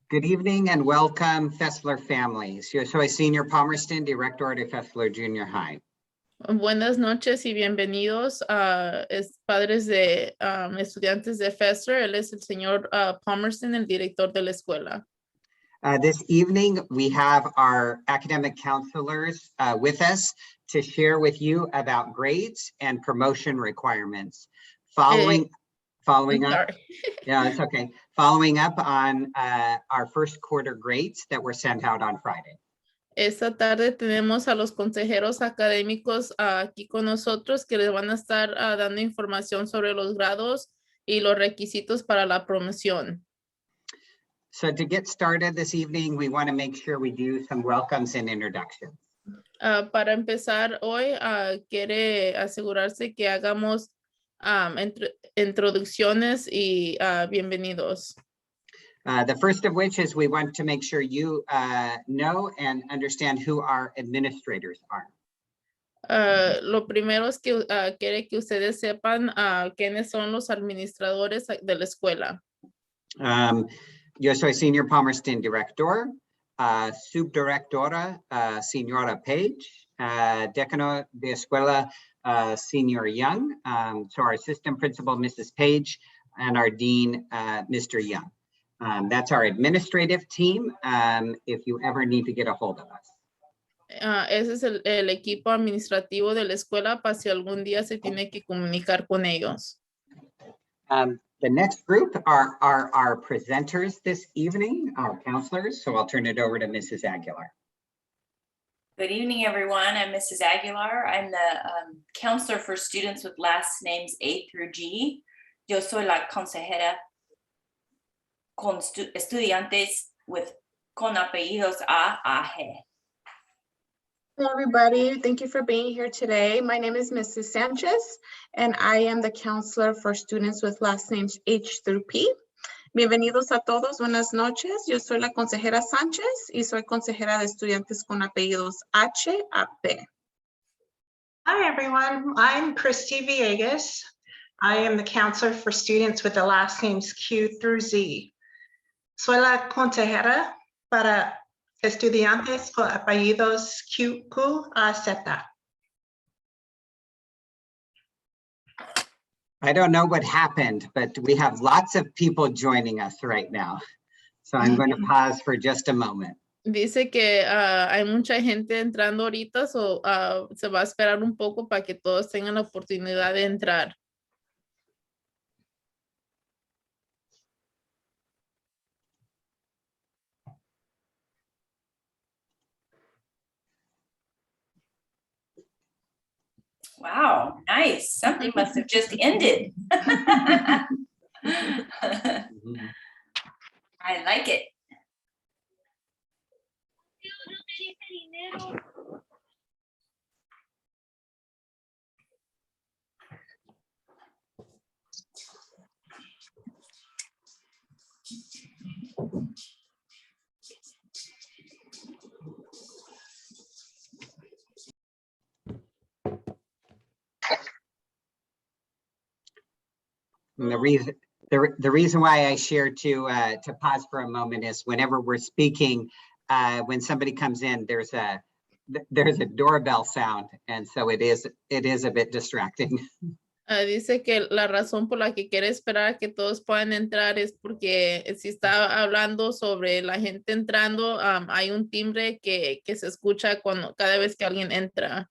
Good evening and welcome, Fesler families. Yo soy Senior Palmerston, Director de Fesler Junior High. Buenas noches y bienvenidos a padres de estudiantes de Fesler. Él es el señor Palmerston, el director de la escuela. This evening, we have our academic counselors with us to share with you about grades and promotion requirements. Following up, yeah, it's okay. Following up on our first quarter grades that were sent out on Friday. Esta tarde tenemos a los consejeros académicos aquí con nosotros que les van a estar dando información sobre los grados y los requisitos para la promoción. So to get started this evening, we want to make sure we do some welcomes and introductions. Para empezar hoy, quiere asegurarse que hagamos introducciones y bienvenidos. The first of which is we want to make sure you know and understand who our administrators are. Lo primero es que quiere que ustedes sepan quiénes son los administradores de la escuela. Yo soy Senior Palmerston Director, Subdirectora Señora Page, Decano de Escuela Senior Young, so our Assistant Principal Mrs. Page, and our Dean Mr. Young. That's our administrative team if you ever need to get a hold of us. Ese es el equipo administrativo de la escuela para si algún día se tiene que comunicar con ellos. The next group are our presenters this evening, our counselors. So I'll turn it over to Mrs. Aguilar. Good evening, everyone. I'm Mrs. Aguilar. I'm the counselor for students with last names A through G. Yo soy la consejera con estudiantes con apellidos A, G. Hello, everybody. Thank you for being here today. My name is Mrs. Sanchez, and I am the counselor for students with last names H through P. Bienvenidos a todos. Buenas noches. Yo soy la consejera Sánchez y soy consejera de estudiantes con apellidos H a P. Hi, everyone. I'm Christy Villegas. I am the counselor for students with the last names Q through Z. Soy la consejera para estudiantes con apellidos Q a Z. I don't know what happened, but we have lots of people joining us right now. So I'm going to pause for just a moment. Dice que hay mucha gente entrando ahorita, so se va a esperar un poco para que todos tengan la oportunidad de entrar. Wow, nice. Something must have just ended. I like it. And the reason why I share to pause for a moment is whenever we're speaking, when somebody comes in, there's a doorbell sound, and so it is a bit distracting. Dice que la razón por la que quiere esperar a que todos puedan entrar es porque si está hablando sobre la gente entrando, hay un timbre que se escucha cada vez que alguien entra.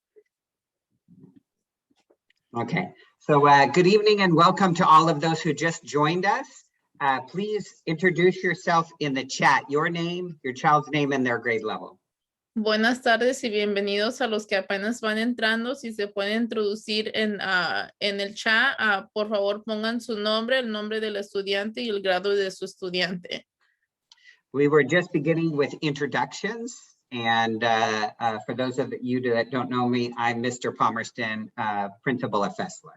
Okay. So good evening and welcome to all of those who just joined us. Please introduce yourself in the chat, your name, your child's name, and their grade level. Buenas tardes y bienvenidos a los que apenas van entrando. Si se pueden introducir en el chat, por favor pongan su nombre, el nombre del estudiante y el grado de su estudiante. We were just beginning with introductions. And for those of you that don't know me, I'm Mr. Palmerston, Principal of Fesler.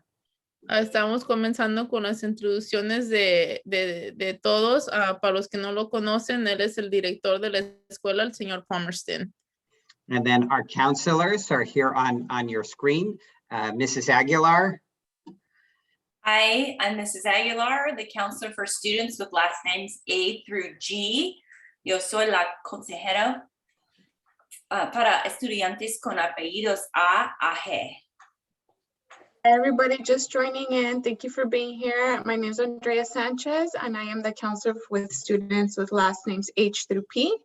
Estamos comenzando con las introducciones de todos. Para los que no lo conocen, él es el director de la escuela, el señor Palmerston. And then our counselors are here on your screen. Mrs. Aguilar. Hi, I'm Mrs. Aguilar, the counselor for students with last names A through G. Yo soy la consejera para estudiantes con apellidos A a G. Everybody just joining in, thank you for being here. My name is Andrea Sanchez, and I am the counselor with students with last names H through P.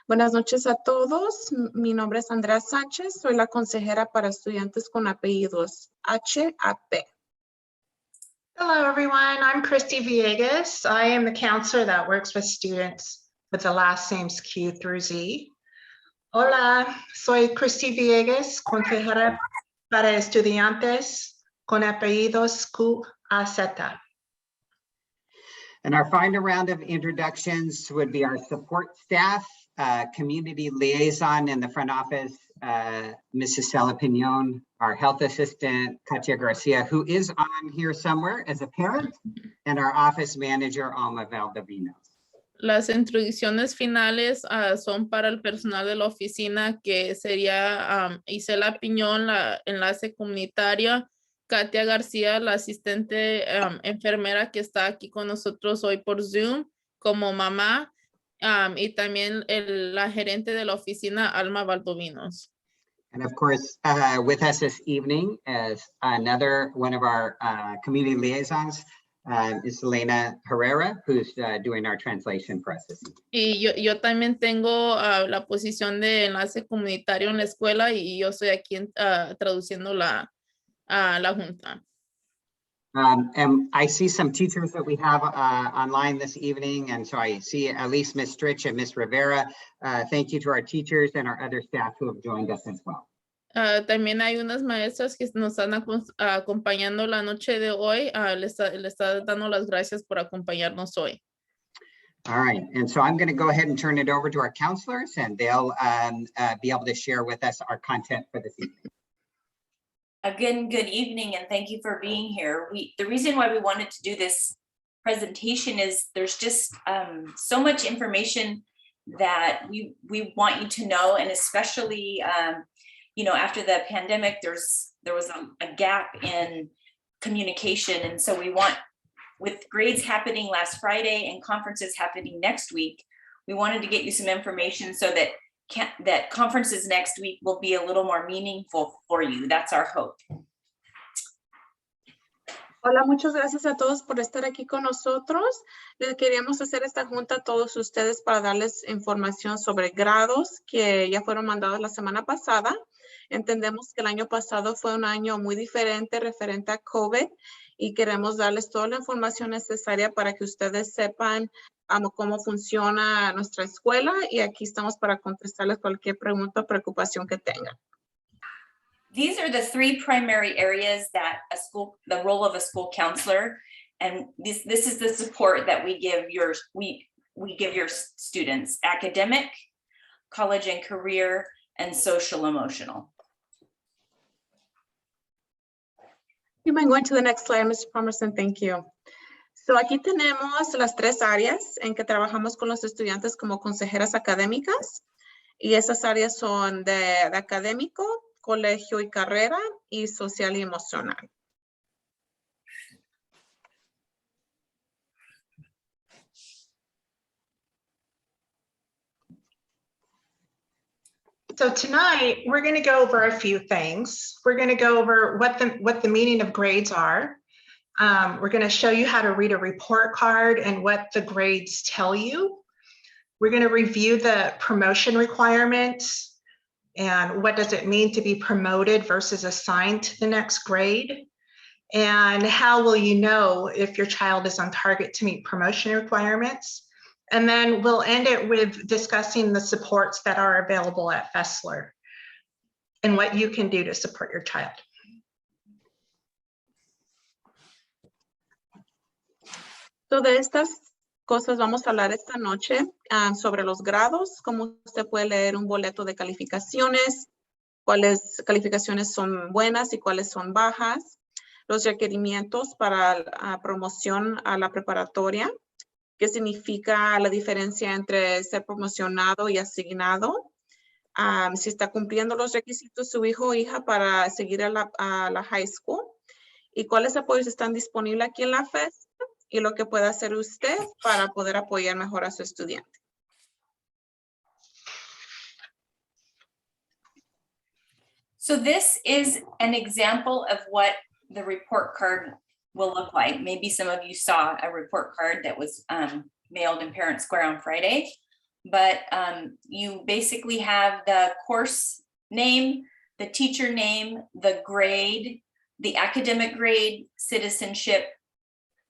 Buenas noches a todos. Mi nombre es Andrea Sánchez. Soy la consejera para estudiantes con apellidos H a P. Hello, everyone. I'm Christy Villegas. I am the counselor that works with students with the last names Q through Z. Hola, soy Christy Villegas, consejera para estudiantes con apellidos Q a Z. And our final round of introductions would be our support staff, community liaison in the front office, Mrs. Stella Pignon, our health assistant, Katia Garcia, who is on here somewhere as a parent, and our office manager, Alma Valdovinos. Las introducciones finales son para el personal de la oficina, que sería Isela Piñón, la enlace comunitaria, Katia García, la asistente enfermera que está aquí con nosotros hoy por Zoom como mamá, y también la gerente de la oficina, Alma Valdovinos. And of course, with us this evening as another one of our community liaisons is Elena Herrera, who's doing our translation process. Y yo también tengo la posición de enlace comunitario en la escuela, y yo estoy aquí traduciendo la junta. And I see some teachers that we have online this evening. And so I see at least Ms. Stritch and Ms. Rivera. Thank you to our teachers and our other staff who have joined us as well. También hay unas maestras que nos están acompañando la noche de hoy. Le está dando las gracias por acompañarnos hoy. All right, and so I'm going to go ahead and turn it over to our counselors, and they'll be able to share with us our content for this evening. Again, good evening, and thank you for being here. The reason why we wanted to do this presentation is there's just so much information that we want you to know, and especially after the pandemic, there was a gap in communication, and so we want, with grades happening last Friday and conferences happening next week, we wanted to get you some information so that conferences next week will be a little more meaningful for you. That's our hope. Hola, muchas gracias a todos por estar aquí con nosotros. Les queríamos hacer esta junta a todos ustedes para darles información sobre grados que ya fueron mandados la semana pasada. Entendemos que el año pasado fue un año muy diferente referente a COVID, y queremos darles toda la información necesaria para que ustedes sepan cómo funciona nuestra escuela, y aquí estamos para contestarles cualquier pregunta o preocupación que tengan. These are the three primary areas that the role of a school counselor, and this is the support that we give your students: academic, college and career, and social emotional. You might go into the next slide, Mr. Palmerston. Thank you. So aquí tenemos las tres áreas en que trabajamos con los estudiantes como consejeras académicas, y esas áreas son de académico, colegio y carrera, y social y emocional. So tonight, we're going to go over a few things. We're going to go over what the meaning of grades are. We're going to show you how to read a report card and what the grades tell you. We're going to review the promotion requirements and what does it mean to be promoted versus assigned to the next grade. And how will you know if your child is on target to meet promotion requirements? And then we'll end it with discussing the supports that are available at Fesler and what you can do to support your child. So de estas cosas vamos a hablar esta noche, sobre los grados, cómo usted puede leer un boleto de calificaciones, cuáles calificaciones son buenas y cuáles son bajas, los requerimientos para promoción a la preparatoria, qué significa la diferencia entre ser promocionado y asignado, si está cumpliendo los requisitos su hijo o hija para seguir a la high school, y cuáles apoyos están disponibles aquí en la FES, y lo que puede hacer usted para poder apoyar mejor a su estudiante. So this is an example of what the report card will look like. Maybe some of you saw a report card that was mailed in Parent Square on Friday, but you basically have the course name, the teacher name, the grade, the academic grade, citizenship,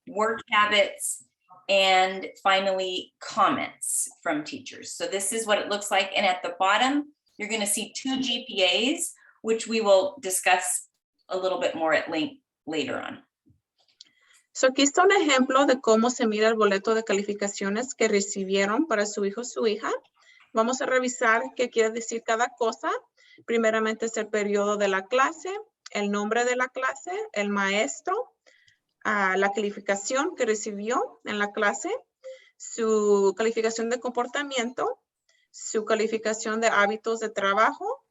work habits, and finally comments from teachers. So this is what it looks like. And at the bottom, you're going to see 2 GPAs, which we will discuss a little bit more at length later on. So aquí está un ejemplo de cómo se mira el boleto de calificaciones que recibieron para su hijo o su hija. Vamos a revisar qué quiere decir cada cosa. Primeramente es el periodo de la clase, el nombre de la clase, el maestro, la calificación que recibió en la clase, su calificación de comportamiento, su calificación de hábitos de trabajo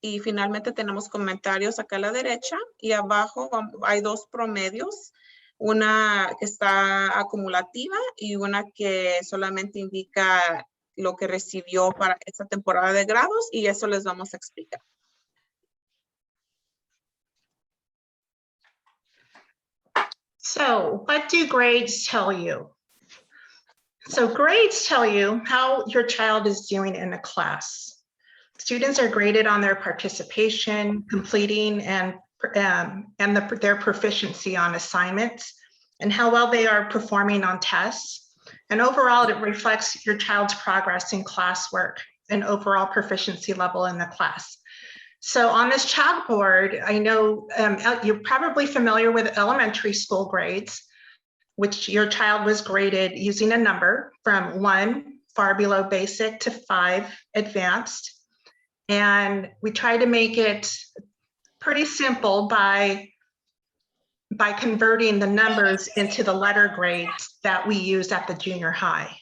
y finalmente tenemos comentarios acá a la derecha y abajo hay 2 promedios, una que está acumulativa y una que solamente indica lo que recibió para esta temporada de grados y eso les vamos a explicar. So what do grades tell you? So grades tell you how your child is doing in a class. Students are graded on their participation, completing, and their proficiency on assignments, and how well they are performing on tests. And overall, it reflects your child's progress in classwork and overall proficiency level in the class. So on this chalkboard, I know you're probably familiar with elementary school grades, which your child was graded using a number from 1, far below basic, to 5, advanced. And we try to make it pretty simple by converting the numbers into the letter grades that we use at the junior high.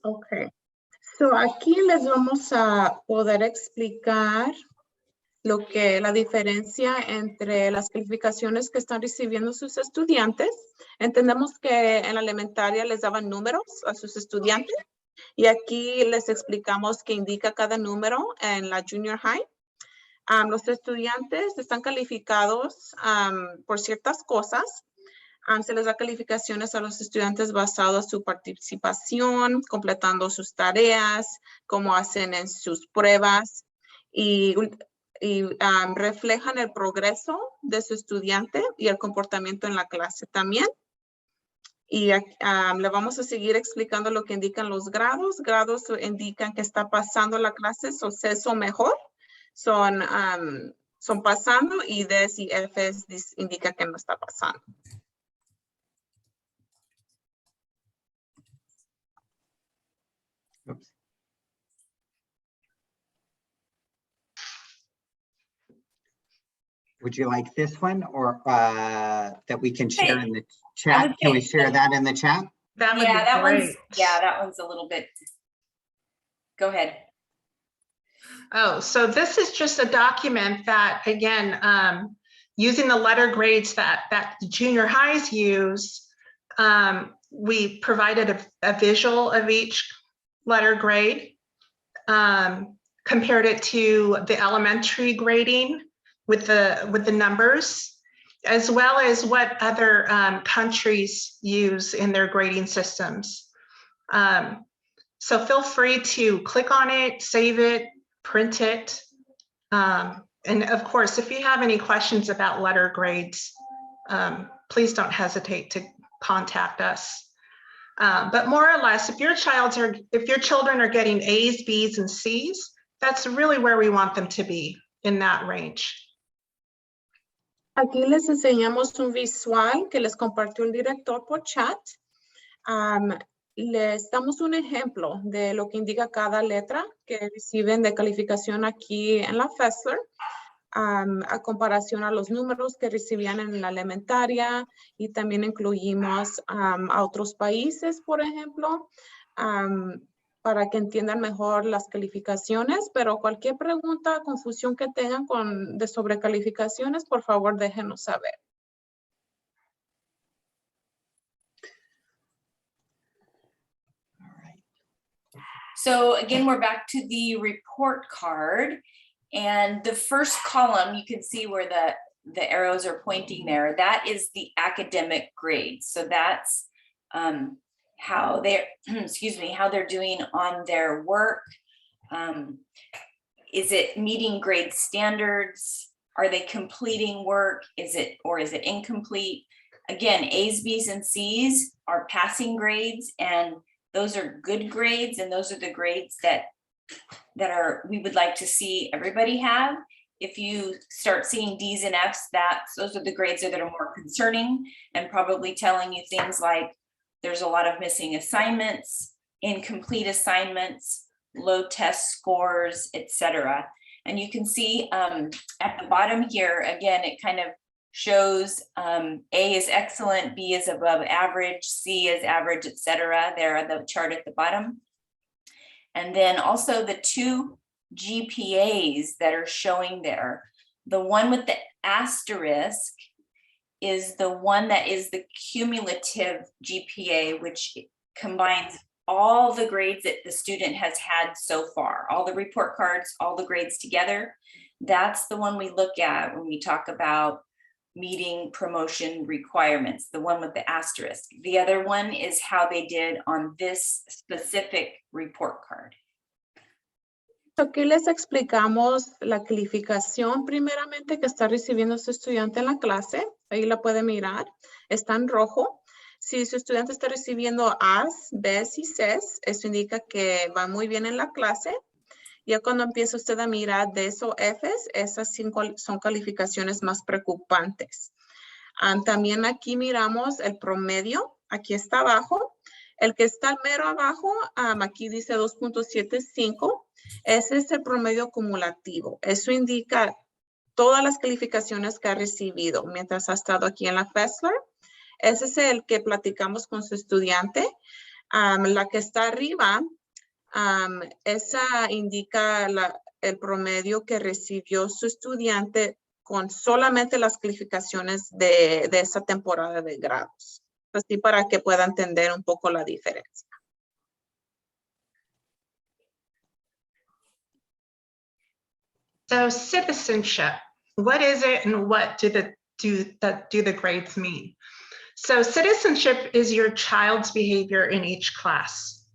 Okay. So aquí les vamos a poder explicar la diferencia entre las calificaciones que están recibiendo sus estudiantes. Entendemos que en la elementaria les daban números a sus estudiantes y aquí les explicamos qué indica cada número en la junior high. Los estudiantes están calificados por ciertas cosas. Se les da calificaciones a los estudiantes basado en su participación, completando sus tareas, cómo hacen en sus pruebas y reflejan el progreso de su estudiante y el comportamiento en la clase también. Y le vamos a seguir explicando lo que indican los grados. Grados indican que está pasando la clase, suceso mejor. Son pasando y Ds y Fs indica que no está pasando. Oops. Would you like this one or that we can share in the chat? Can we share that in the chat? That would be great. That one's a little bit. Go ahead. Oh, so this is just a document that, again, using the letter grades that the junior highs use, we provided a visual of each letter grade, compared it to the elementary grading with the numbers, as well as what other countries use in their grading systems. So feel free to click on it, save it, print it. And of course, if you have any questions about letter grades, please don't hesitate to contact us. But more or less, if your children are getting A's, B's, and C's, that's really where we want them to be, in that range. Aquí les enseñamos un visual que les compartió el director por chat. Les damos un ejemplo de lo que indica cada letra que reciben de calificación aquí en la Fesler, a comparación a los números que recibían en la elementaria, y también incluimos a otros países, por ejemplo, para que entiendan mejor las calificaciones, pero cualquier pregunta, confusión que tengan sobre calificaciones, por favor, déjenos saber. So again, we're back to the report card. And the first column, you can see where the arrows are pointing there. That is the academic grades. So that's how they're, excuse me, how they're doing on their work. Is it meeting grade standards? Are they completing work? Is it incomplete? Again, A's, B's, and C's are passing grades, and those are good grades, and those are the grades that we would like to see everybody have. If you start seeing D's and F's, those are the grades that are more concerning and probably telling you things like there's a lot of missing assignments, incomplete assignments, low test scores, etc. And you can see at the bottom here, again, it kind of shows A is excellent, B is above average, C is average, etc. There are the chart at the bottom. And then also the two GPAs that are showing there. The one with the asterisk is the one that is the cumulative GPA, which combines all the grades that the student has had so far, all the report cards, all the grades together. That's the one we look at when we talk about meeting promotion requirements, the one with the asterisk. The other one is how they did on this specific report card. Aquí les explicamos la calificación primeramente que está recibiendo su estudiante en la clase. Ahí la puede mirar. Está en rojo. Si su estudiante está recibiendo A's, B's y C's, eso indica que va muy bien en la clase. Ya cuando empieza usted a mirar D's o F's, esas son calificaciones más preocupantes. También aquí miramos el promedio. Aquí está abajo. El que está mero abajo, aquí dice 2.75. Ese es el promedio acumulativo. Eso indica todas las calificaciones que ha recibido mientras ha estado aquí en la Fesler. Ese es el que platicamos con su estudiante. La que está arriba, esa indica el promedio que recibió su estudiante con solamente las calificaciones de esa temporada de grados. Así para que pueda entender un poco la diferencia. So citizenship, what is it and what do the grades mean? So citizenship is your child's behavior in each class.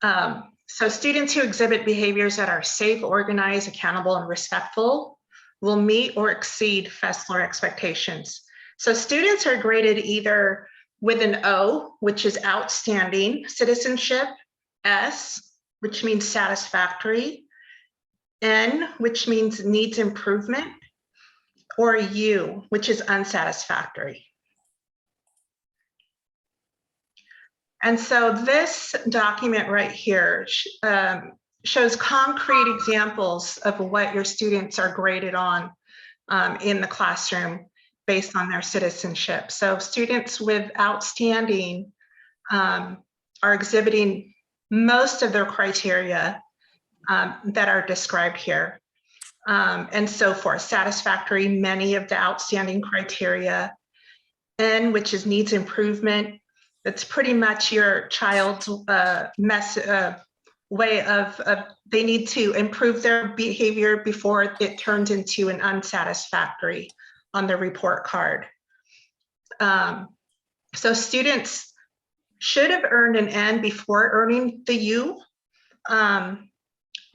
So students who exhibit behaviors that are safe, organized, accountable, and respectful will meet or exceed Fesler expectations. So students are graded either with an O, which is outstanding, citizenship, S, which means satisfactory, N, which means needs improvement, or U, which is unsatisfactory. And so this document right here shows concrete examples of what your students are graded on in the classroom based on their citizenship. So students with outstanding are exhibiting most of their criteria that are described here, and so forth. Satisfactory, many of the outstanding criteria. N, which is needs improvement. That's pretty much your child's way of they need to improve their behavior before it turns into an unsatisfactory on the report card. So students should have earned an N before earning the U.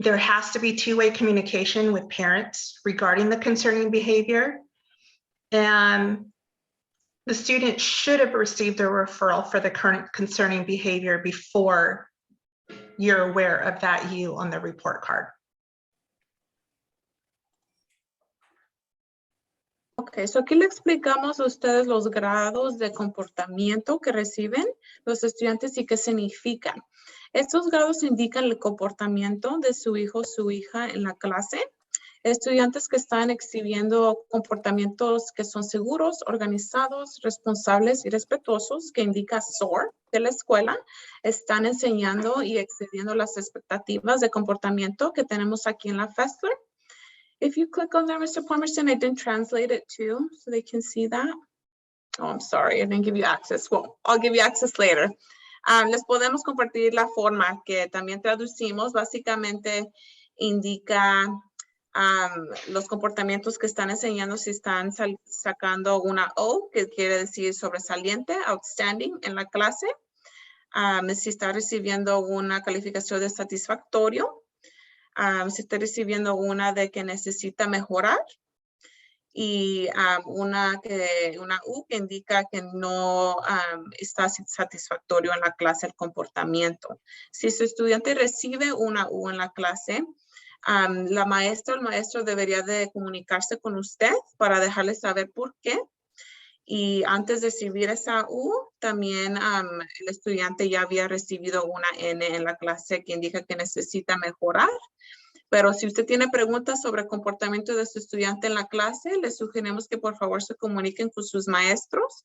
There has to be two-way communication with parents regarding the concerning behavior. And the student should have received a referral for the current concerning behavior before you're aware of that U on the report card. Ok, so aquí le explicamos a ustedes los grados de comportamiento que reciben los estudiantes y qué significan. Estos grados indican el comportamiento de su hijo o su hija en la clase. Estudiantes que están exhibiendo comportamientos que son seguros, organizados, responsables y respetuosos, que indica SOAR de la escuela, están enseñando y excediendo las expectativas de comportamiento que tenemos aquí en la Fesler. If you click on there, Mr. Palmerston, I didn't translate it too, so they can see that. Oh, I'm sorry, I didn't give you access. Well, I'll give you access later. Les podemos compartir la forma que también traducimos. Básicamente indica los comportamientos que están enseñando, si están sacando una O, que quiere decir sobresaliente, outstanding en la clase. Si está recibiendo una calificación de satisfactorio. Si está recibiendo una de que necesita mejorar. Y una U que indica que no está satisfactorio en la clase el comportamiento. Si su estudiante recibe una U en la clase, la maestra o el maestro debería de comunicarse con usted para dejarle saber por qué. Y antes de recibir esa U, también el estudiante ya había recibido una N en la clase que indica que necesita mejorar. Pero si usted tiene preguntas sobre el comportamiento de su estudiante en la clase, les sugerimos que por favor se comuniquen con sus maestros.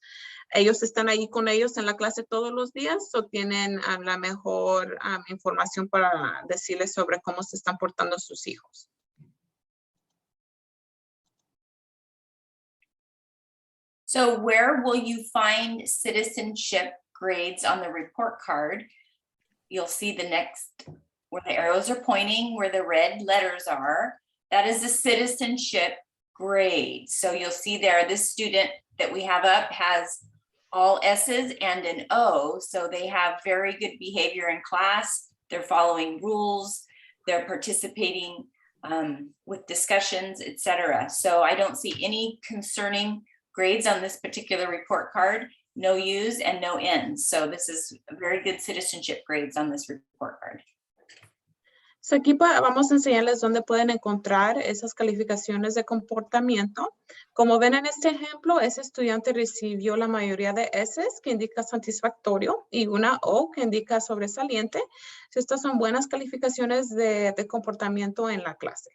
Ellos están ahí con ellos en la clase todos los días o tienen la mejor información para decirles sobre cómo se están portando sus hijos. So where will you find citizenship grades on the report card? You'll see the next, where the arrows are pointing, where the red letters are, that is the citizenship grade. So you'll see there, this student that we have up has all S's and an O. So they have very good behavior in class. They're following rules. They're participating with discussions, etc. So I don't see any concerning grades on this particular report card. No U's and no N's. So this is very good citizenship grades on this report card. So aquí vamos a enseñarles dónde pueden encontrar esas calificaciones de comportamiento. Como ven en este ejemplo, ese estudiante recibió la mayoría de S's que indica satisfactorio y una O que indica sobresaliente. Estas son buenas calificaciones de comportamiento en la clase.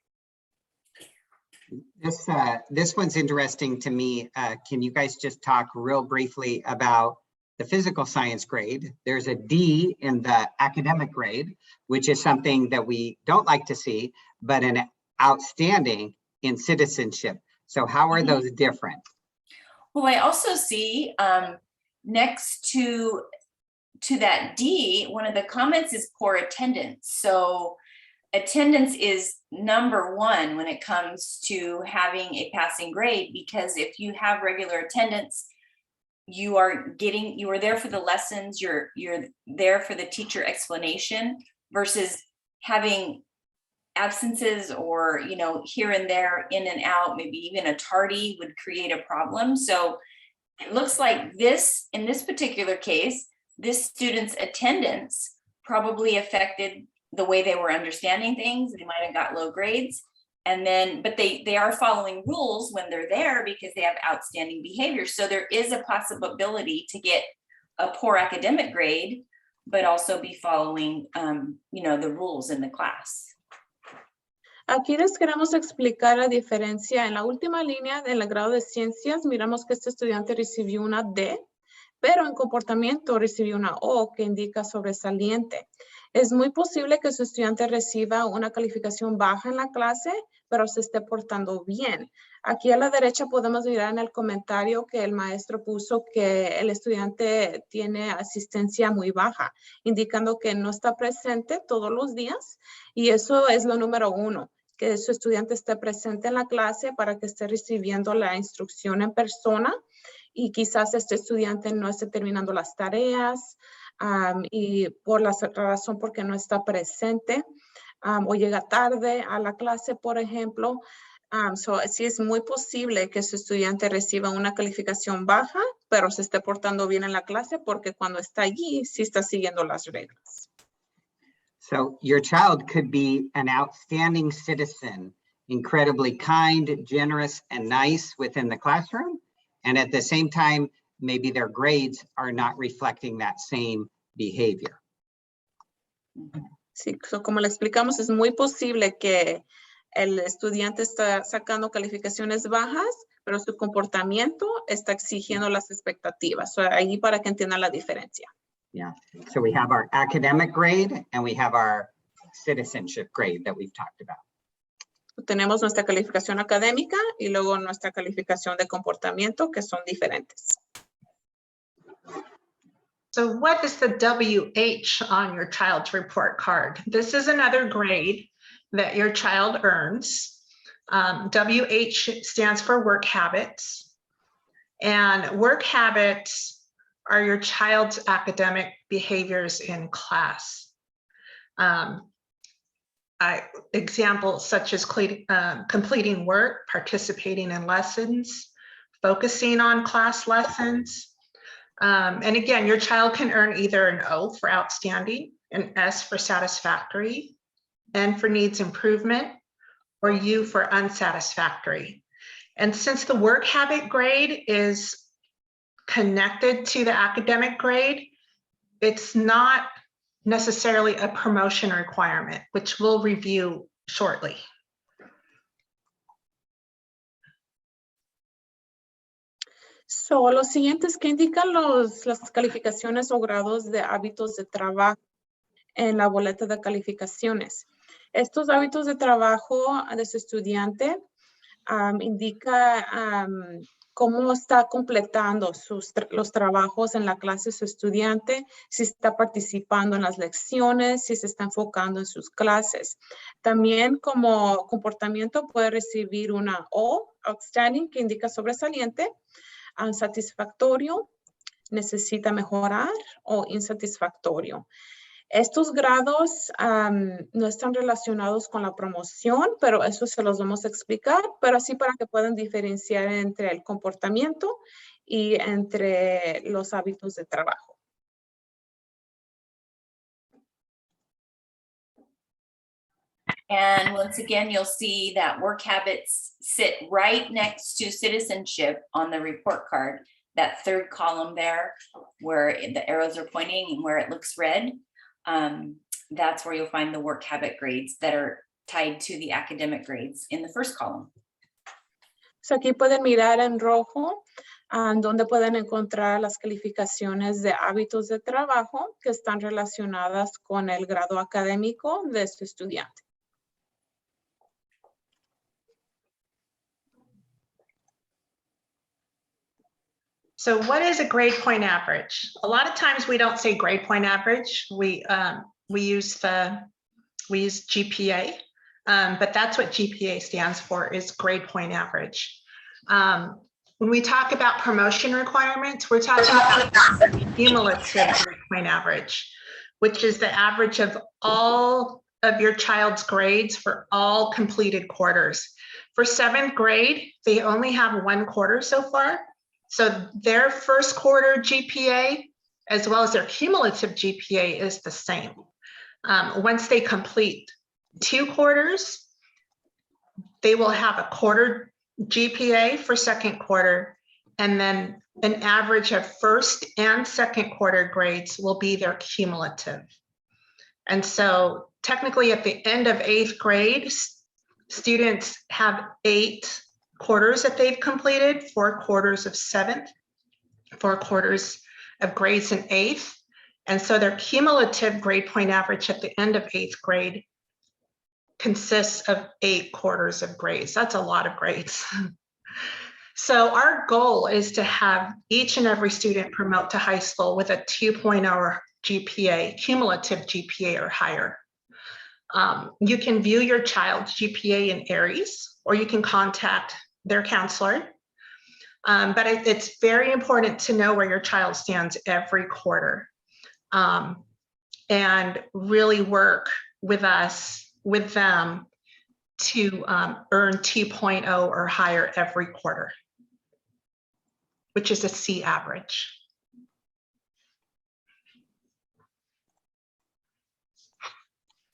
This one's interesting to me. Can you guys just talk real briefly about the physical science grade? There's a D in the academic grade, which is something that we don't like to see, but an outstanding in citizenship. So how are those different? Well, I also see next to that D, one of the comments is poor attendance. So attendance is number one when it comes to having a passing grade, because if you have regular attendance, you are there for the lessons, you're there for the teacher explanation, versus having absences or, you know, here and there, in and out, maybe even a tardy would create a problem. So it looks like this, in this particular case, this student's attendance probably affected the way they were understanding things. They might have got low grades. And then, but they are following rules when they're there because they have outstanding behavior. So there is a possibility to get a poor academic grade, but also be following, you know, the rules in the class. Aquí les queremos explicar la diferencia. En la última línea del grado de ciencias, miramos que este estudiante recibió una D, pero en comportamiento recibió una O que indica sobresaliente. Es muy posible que su estudiante reciba una calificación baja en la clase, pero se esté portando bien. Aquí a la derecha podemos mirar en el comentario que el maestro puso que el estudiante tiene asistencia muy baja, indicando que no está presente todos los días, y eso es lo número uno, que su estudiante esté presente en la clase para que esté recibiendo la instrucción en persona, y quizás este estudiante no esté terminando las tareas y por la razón porque no está presente o llega tarde a la clase, por ejemplo. Sí es muy posible que su estudiante reciba una calificación baja, pero se esté portando bien en la clase porque cuando está allí sí está siguiendo las reglas. So your child could be an outstanding citizen, incredibly kind, generous, and nice within the classroom. And at the same time, maybe their grades are not reflecting that same behavior. Sí, como le explicamos, es muy posible que el estudiante está sacando calificaciones bajas, pero su comportamiento está exigiendo las expectativas. Ahí para que entiendan la diferencia. Yeah, so we have our academic grade and we have our citizenship grade that we've talked about. Tenemos nuestra calificación académica y luego nuestra calificación de comportamiento, que son diferentes. So what is the WH on your child's report card? This is another grade that your child earns. WH stands for work habits. And work habits are your child's academic behaviors in class. Examples such as completing work, participating in lessons, focusing on class lessons. And again, your child can earn either an O for outstanding, an S for satisfactory, N for needs improvement, or U for unsatisfactory. And since the work habit grade is connected to the academic grade, it's not necessarily a promotion requirement, which we'll review shortly. So, los siguientes que indican las calificaciones o grados de hábitos de trabajo en la boleta de calificaciones. Estos hábitos de trabajo de su estudiante indica cómo está completando los trabajos en la clase de su estudiante, si está participando en las lecciones, si se está enfocando en sus clases. También como comportamiento puede recibir una O, outstanding, que indica sobresaliente, satisfactorio, necesita mejorar, o insatisfactorio. Estos grados no están relacionados con la promoción, pero eso se los vamos a explicar, pero así para que puedan diferenciar entre el comportamiento y entre los hábitos de trabajo. And once again, you'll see that work habits sit right next to citizenship on the report card, that third column there where the arrows are pointing and where it looks red. That's where you'll find the work habit grades that are tied to the academic grades in the first column. So aquí pueden mirar en rojo donde pueden encontrar las calificaciones de hábitos de trabajo que están relacionadas con el grado académico de su estudiante. So what is a grade point average? A lot of times we don't say grade point average. We use GPA, but that's what GPA stands for, is grade point average. When we talk about promotion requirements, we're talking about cumulative grade point average, which is the average of all of your child's grades for all completed quarters. For 7th grade, they only have 1 quarter so far. So their first quarter GPA, as well as their cumulative GPA, is the same. Once they complete 2 quarters, they will have a quarter GPA for 2nd quarter, and then an average of 1st and 2nd quarter grades will be their cumulative. And so technically at the end of 8th grade, students have 8 quarters that they've completed, 4 quarters of 7th, 4 quarters of grades in 8th. And so their cumulative grade point average at the end of 8th grade consists of 8 quarters of grades. That's a lot of grades. So our goal is to have each and every student promote to high school with a 2.0 GPA, cumulative GPA or higher. You can view your child's GPA in Aries, or you can contact their counselor. But it's very important to know where your child stands every quarter, and really work with us, with them, to earn 2.0 or higher every quarter, which is a C average.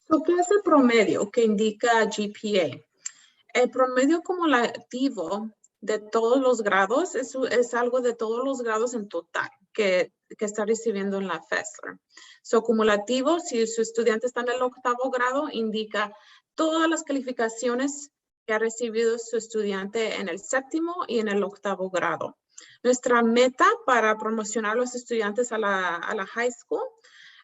So, ¿qué es el promedio que indica GPA? El promedio acumulativo de todos los grados es algo de todos los grados en total que está recibiendo en la Fesler. So, acumulativo, si su estudiante está en el 8º grado, indica todas las calificaciones que ha recibido su estudiante en el 7º y en el 8º grado. Nuestra meta para promocionar a los estudiantes a la high school,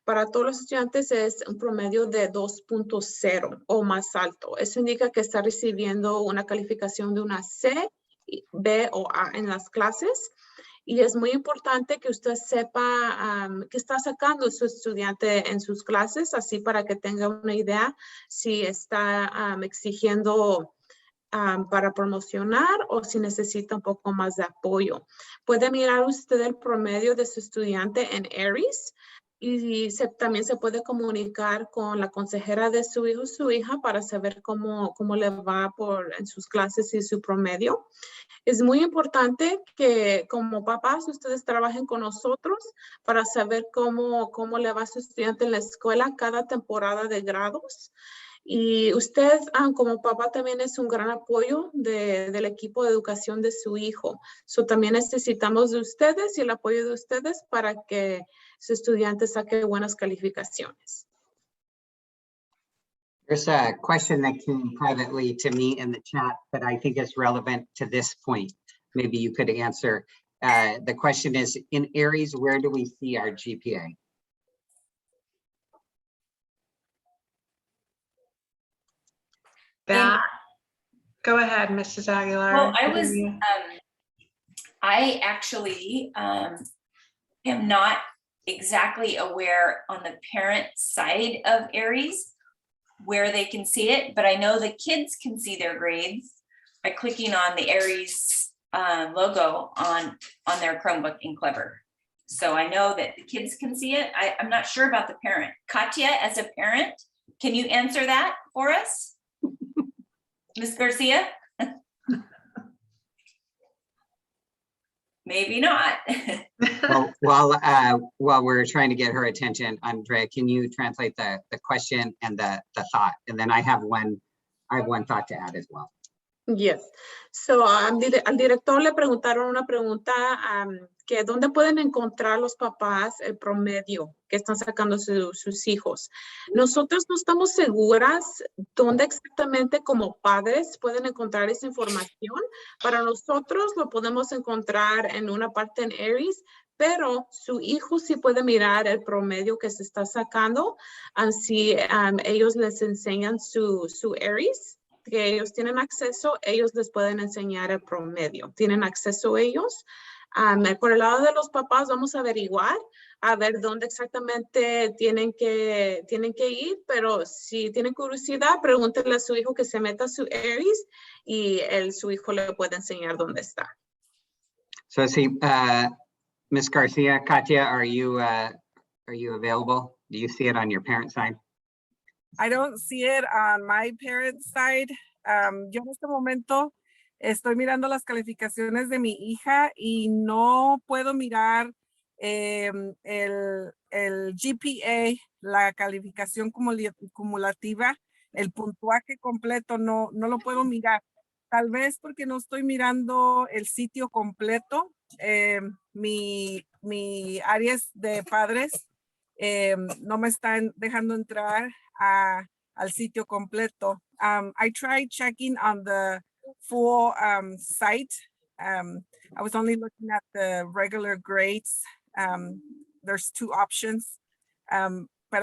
para todos los estudiantes, es un promedio de 2.0 o más alto. Eso indica que está recibiendo una calificación de una C, B o A en las clases, Y es muy importante que usted sepa qué está sacando su estudiante en sus clases, así para que tenga una idea si está exigiendo para promocionar o si necesita un poco más de apoyo. Puede mirar usted el promedio de su estudiante en ARIES y también se puede comunicar con la consejera de su hijo o su hija para saber cómo le va en sus clases y su promedio. Es muy importante que como papás ustedes trabajen con nosotros para saber cómo le va a su estudiante en la escuela cada temporada de grados. Y usted como papá también es un gran apoyo del equipo de educación de su hijo. También necesitamos de ustedes y el apoyo de ustedes para que su estudiante saque buenas calificaciones. There's a question that came privately to me in the chat that I think is relevant to this point. Maybe you could answer. The question is, in ARIES, where do we see our GPA? Go ahead, Mrs. Aguilar. Well, I actually am not exactly aware on the parent side of ARIES where they can see it, but I know the kids can see their grades by clicking on the ARIES logo on their Chromebook in Clever. So I know that the kids can see it. I'm not sure about the parent. Katya, as a parent, can you answer that for us? Ms. Garcia? Maybe not. Well, while we're trying to get her attention, Andrea, can you translate the question and the thought? And then I have one thought to add as well. Yes. So, al director le preguntaron una pregunta que dónde pueden encontrar los papás el promedio que están sacando sus hijos. Nosotros no estamos seguras dónde exactamente como padres pueden encontrar esa información. Para nosotros lo podemos encontrar en una parte en ARIES, pero su hijo sí puede mirar el promedio que se está sacando. Así ellos les enseñan su ARIES, que ellos tienen acceso, ellos les pueden enseñar el promedio. Tienen acceso ellos. Por el lado de los papás vamos a averiguar, a ver dónde exactamente tienen que ir, pero si tienen curiosidad, pregúntenle a su hijo que se meta a su ARIES y su hijo le puede enseñar dónde está. So see, Ms. Garcia, Katya, are you available? Do you see it on your parent side? I don't see it on my parents' side. Yo en este momento estoy mirando las calificaciones de mi hija y no puedo mirar el GPA, la calificación cumulativa, el puntuaje completo, no lo puedo mirar. Tal vez porque no estoy mirando el sitio completo. Mi áreas de padres no me están dejando entrar al sitio completo. I tried checking on the full site. I was only looking at the regular grades. There's two options, but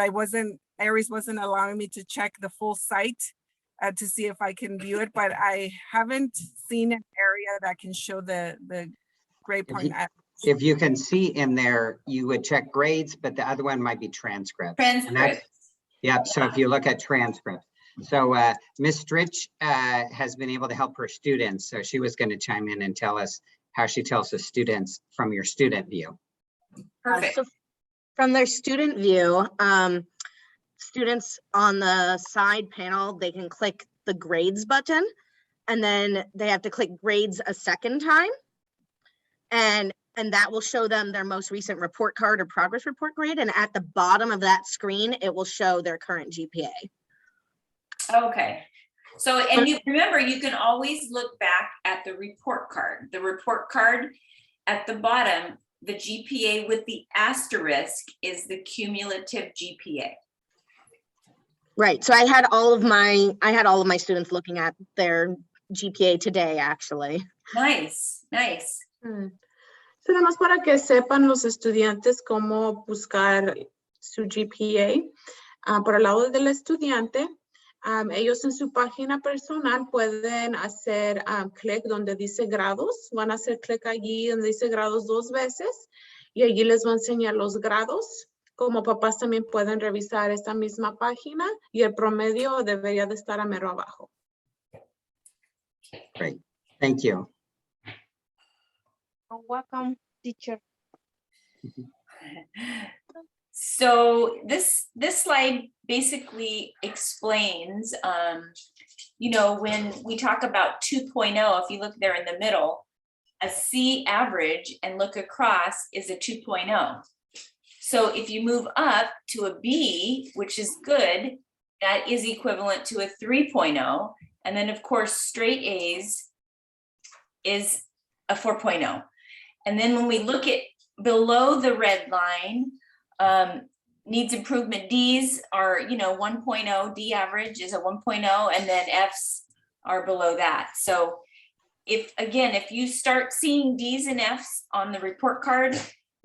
ARIES wasn't allowing me to check the full site to see if I can view it, but I haven't seen an area that can show the grade point. If you can see in there, you would check grades, but the other one might be transcripts. Transcripts. Yep, so if you look at transcripts. So Ms. Stritch has been able to help her students. So she was going to chime in and tell us how she tells the students from your student view. Perfect. So from their student view, students on the side panel, they can click the grades button and then they have to click grades a second time. And that will show them their most recent report card or progress report grade. And at the bottom of that screen, it will show their current GPA. Okay. So, and you remember, you can always look back at the report card. The report card at the bottom, the GPA with the asterisk is the cumulative GPA. Right. So I had all of my students looking at their GPA today, actually. Nice, nice. So, nada más para que sepan los estudiantes cómo buscar su GPA. Por el lado del estudiante, Ellos en su página personal pueden hacer clic donde dice grados. Van a hacer clic allí donde dice grados 2 veces y allí les va a enseñar los grados. Como papás también pueden revisar esta misma página y el promedio debería de estar a mero abajo. Great, thank you. You're welcome, teacher. So this slide basically explains, you know, when we talk about 2.0, if you look there in the middle, a C average and look across is a 2.0. So if you move up to a B, which is good, that is equivalent to a 3.0. And then of course, straight A's is a 4.0. And then when we look at below the red line, needs improvement D's are, you know, 1.0, D average is a 1.0, and then F's are below that. So if you start seeing D's and F's on the report card,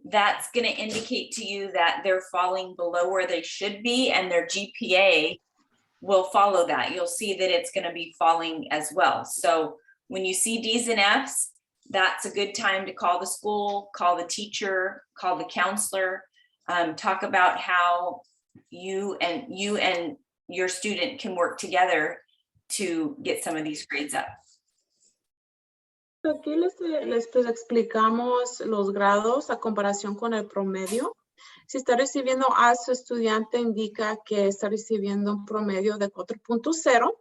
that's going to indicate to you that they're falling below where they should be, and their GPA will follow that. You'll see that it's going to be falling as well. So when you see D's and F's, that's a good time to call the school, call the teacher, call the counselor, talk about how you and your student can work together to get some of these grades up. Aquí les explicamos los grados a comparación con el promedio. Si está recibiendo A, su estudiante indica que está recibiendo un promedio de 4.0.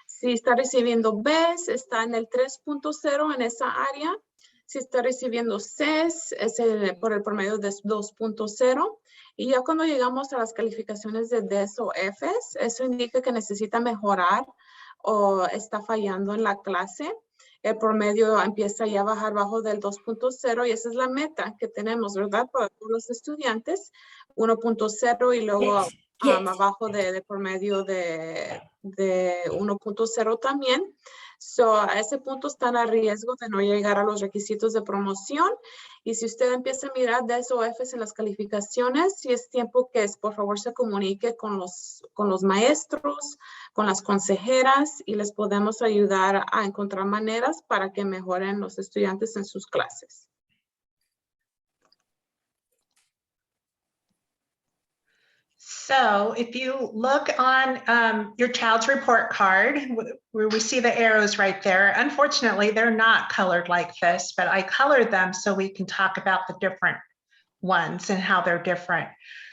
Si está recibiendo B, está en el 3.0 en esa área. Si está recibiendo C, es por el promedio de 2.0. Y ya cuando llegamos a las calificaciones de D o F, eso indica que necesita mejorar o está fallando en la clase. El promedio empieza ya a bajar bajo del 2.0 y esa es la meta que tenemos, ¿verdad? Para todos los estudiantes, 1.0 y luego abajo de promedio de 1.0 también. So, a ese punto están a riesgo de no llegar a los requisitos de promoción. Y si usted empieza a mirar DSOFs en las calificaciones, si es tiempo que por favor se comunique con los maestros, con las consejeras y les podemos ayudar a encontrar maneras para que mejoren los estudiantes en sus clases. So if you look on your child's report card, where we see the arrows right there, unfortunately, they're not colored like this, but I colored them so we can talk about the different ones and how they're different.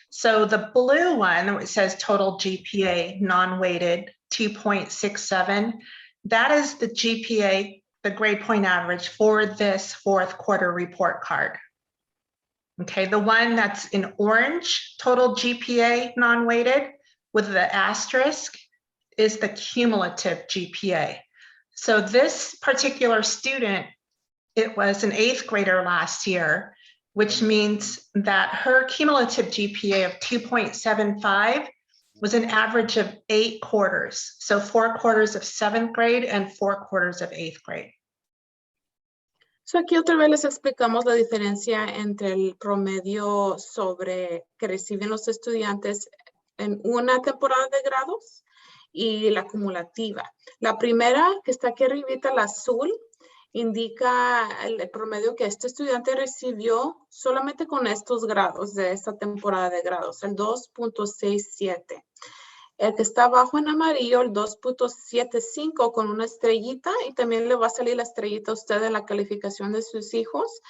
So the blue one, it says total GPA non-weighted 2.67. That is the GPA, the grade point average for this fourth quarter report card. Okay, the one that's in orange, total GPA non-weighted with the asterisk is the cumulative GPA. So this particular student, it was an 8th grader last year, which means that her cumulative GPA of 2.75 was an average of 8 quarters. So 4 quarters of 7th grade and 4 quarters of 8th grade. So aquí otra vez les explicamos la diferencia entre el promedio que reciben los estudiantes en una temporada de grados y la acumulativa. La primera que está aquí arribita, la azul, indica el promedio que este estudiante recibió solamente con estos grados de esta temporada de grados, el 2.67. El que está abajo en amarillo, el 2.75 con una estrellita, y también le va a salir la estrellita a usted en la calificación de sus hijos.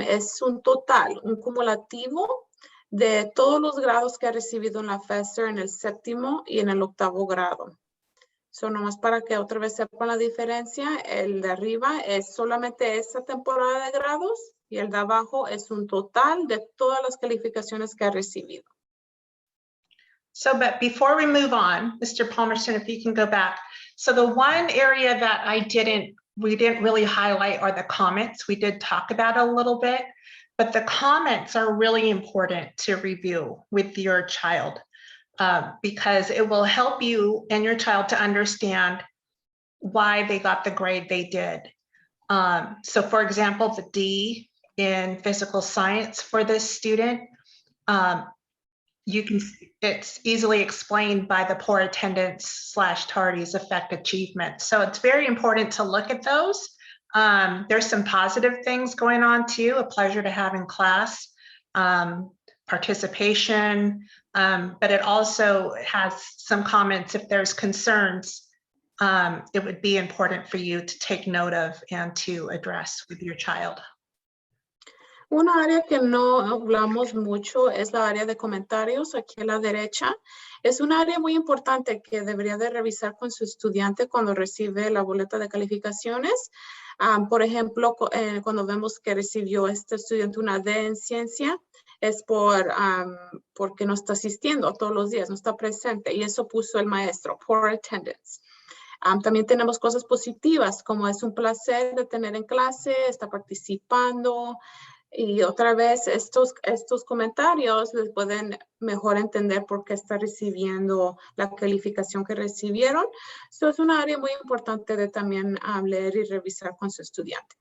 Es un total, un cumulativo de todos los grados que ha recibido en la Fesler en el 7º y en el 8º grado. So, nomás para que otra vez sepan la diferencia, el de arriba es solamente esta temporada de grados y el de abajo es un total de todas las calificaciones que ha recibido. So, but before we move on, Mr. Palmerston, if you can go back. So the one area that we didn't really highlight are the comments. We did talk about a little bit, but the comments are really important to review with your child because it will help you and your child to understand why they got the grade they did. So for example, the D in physical science for this student, it's easily explained by the poor attendance / tardies affect achievement. So it's very important to look at those. There's some positive things going on too, a pleasure to have in class, participation, but it also has some comments if there's concerns. It would be important for you to take note of and to address with your child. Una área que no hablamos mucho es la área de comentarios aquí a la derecha. Es un área muy importante que debería de revisar con su estudiante cuando recibe la boleta de calificaciones. Por ejemplo, cuando vemos que recibió este estudiante una D en ciencia, es porque no está asistiendo todos los días, no está presente, y eso puso el maestro, poor attendance. También tenemos cosas positivas, como es un placer de tener en clase, está participando, y otra vez estos comentarios les pueden mejor entender por qué está recibiendo la calificación que recibieron. Esto es una área muy importante de también leer y revisar con su estudiante.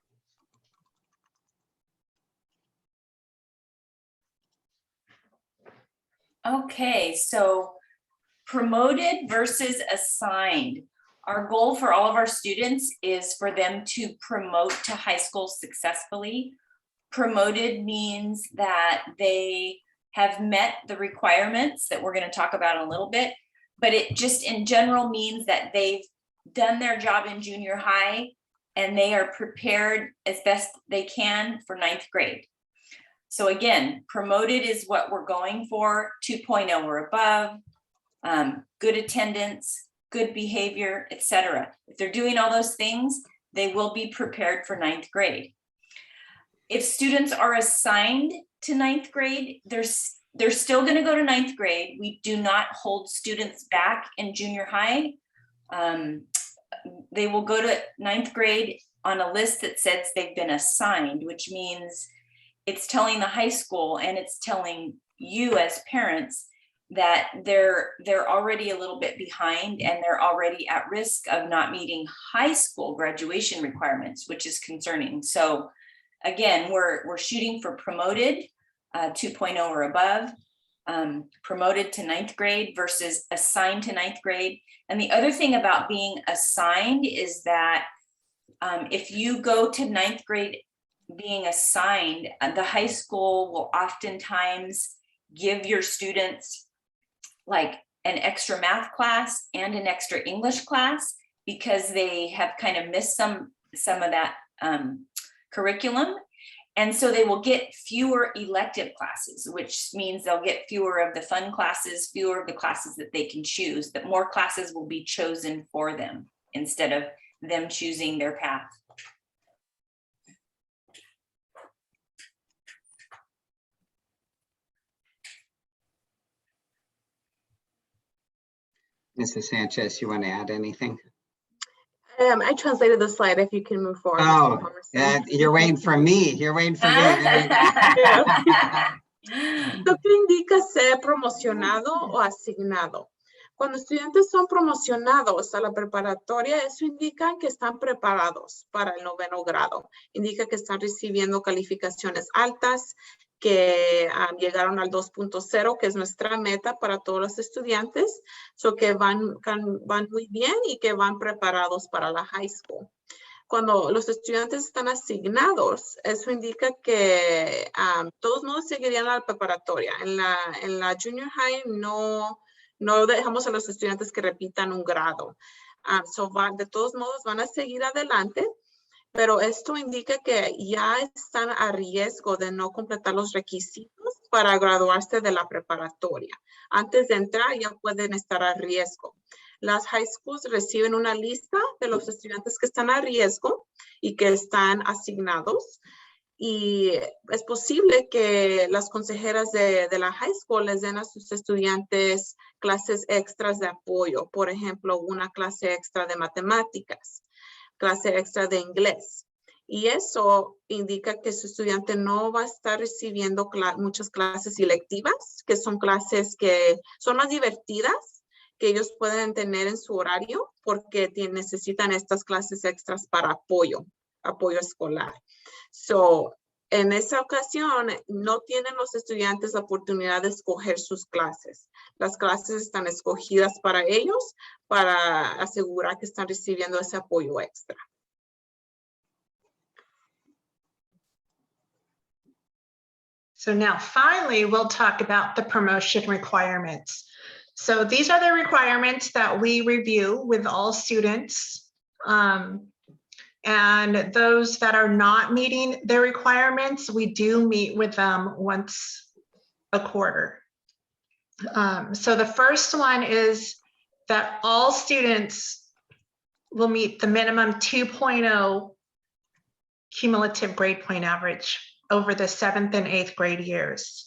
Okay, so promoted versus assigned. Our goal for all of our students is for them to promote to high school successfully. Promoted means that they have met the requirements that we're going to talk about in a little bit, but it just in general means that they've done their job in junior high and they are prepared as best they can for 9th grade. So again, promoted is what we're going for, 2.0 or above, good attendance, good behavior, etc. If they're doing all those things, they will be prepared for 9th grade. If students are assigned to 9th grade, they're still going to go to 9th grade. We do not hold students back in junior high. They will go to 9th grade on a list that says they've been assigned, which means it's telling the high school and it's telling you as parents that they're already a little bit behind and they're already at risk of not meeting high school graduation requirements, which is concerning. So again, we're shooting for promoted 2.0 or above, promoted to 9th grade versus assigned to 9th grade. And the other thing about being assigned is that if you go to 9th grade being assigned, the high school will oftentimes give your students like an extra math class and an extra English class because they have kind of missed some of that curriculum. And so they will get fewer elective classes, which means they'll get fewer of the fun classes, fewer of the classes that they can choose, that more classes will be chosen for them instead of them choosing their path. Mrs. Sanchez, you want to add anything? I translated the slide if you can move forward. Oh, you're waiting for me. You're waiting for me. There ¿Esto qué indica ser promocionado o asignado? Cuando estudiantes son promocionados a la preparatoria, eso indica que están preparados para el 9º grado. Indica que están recibiendo calificaciones altas, que llegaron al 2.0, que es nuestra meta para todos los estudiantes, so que van muy bien y que van preparados para la high school. Cuando los estudiantes están asignados, eso indica que todos modos seguirían a la preparatoria. En la junior high no dejamos a los estudiantes que repitan un grado. De todos modos van a seguir adelante, pero esto indica que ya están a riesgo de no completar los requisitos para graduarse de la preparatoria. Antes de entrar ya pueden estar a riesgo. Las high schools reciben una lista de los estudiantes que están a riesgo y que están asignados. Y es posible que las consejeras de la high school les den a sus estudiantes clases extras de apoyo. Por ejemplo, una clase extra de matemáticas, clase extra de inglés. Y eso indica que su estudiante no va a estar recibiendo muchas clases selectivas, que son clases que son más divertidas, que ellos pueden tener en su horario porque necesitan estas clases extras para apoyo escolar. So, En esa ocasión no tienen los estudiantes la oportunidad de escoger sus clases. Las clases están escogidas para ellos para asegurar que están recibiendo ese apoyo extra. So now finally, we'll talk about the promotion requirements. So these are the requirements that we review with all students. And those that are not meeting their requirements, we do meet with them once a quarter. So the first one is that all students will meet the minimum 2.0 cumulative grade point average over the 7th and 8th grade years.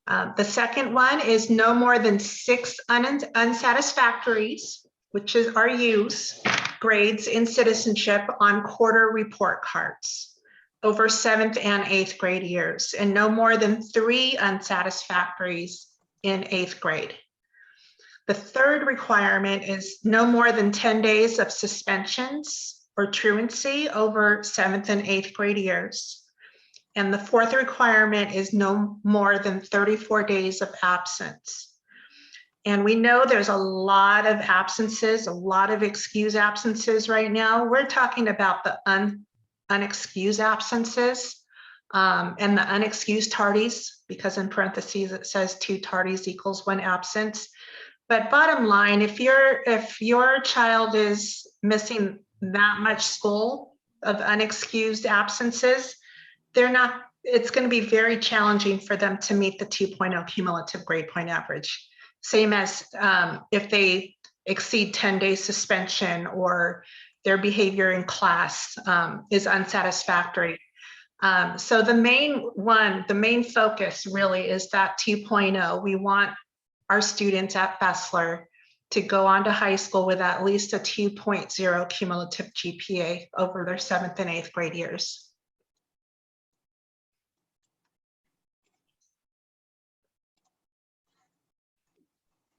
The second one is no more than 6 unsatisfactories, which is our use, grades in citizenship on quarter report cards over 7th and 8th grade years, and no more than 3 unsatisfactories in 8th grade. The third requirement is no more than 10 days of suspensions or truancy over 7th and 8th grade years. And the fourth requirement is no more than 34 days of absence. And we know there's a lot of absences, a lot of excused absences right now. We're talking about the unexcused absences and the unexcused tardies, because in parentheses it says 2 tardies equals 1 absence. But bottom line, if your child is missing that much school of unexcused absences, it's going to be very challenging for them to meet the 2.0 cumulative grade point average. Same as if they exceed 10 days suspension or their behavior in class is unsatisfactory. So the main focus really is that 2.0. We want our students at Fesler to go on to high school with at least a 2.0 cumulative GPA over their 7th and 8th grade years.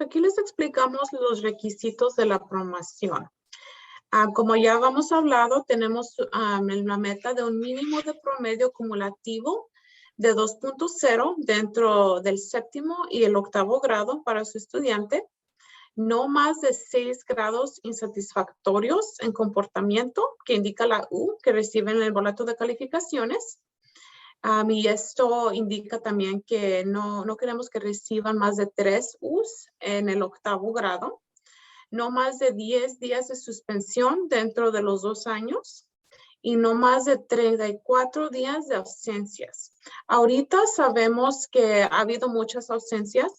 Aquí les explicamos los requisitos de la promoción. Como ya habíamos hablado, tenemos la meta de un mínimo de promedio acumulativo de 2.0 dentro del 7º y el 8º grado para su estudiante. No más de 6 grados insatisfactorios en comportamiento, que indica la U, que reciben el boleto de calificaciones. Y esto indica también que no queremos que reciban más de 3 U's en el 8º grado. No más de 10 días de suspensión dentro de los 2 años. Y no más de 34 días de ausencias. Ahorita sabemos que ha habido muchas ausencias,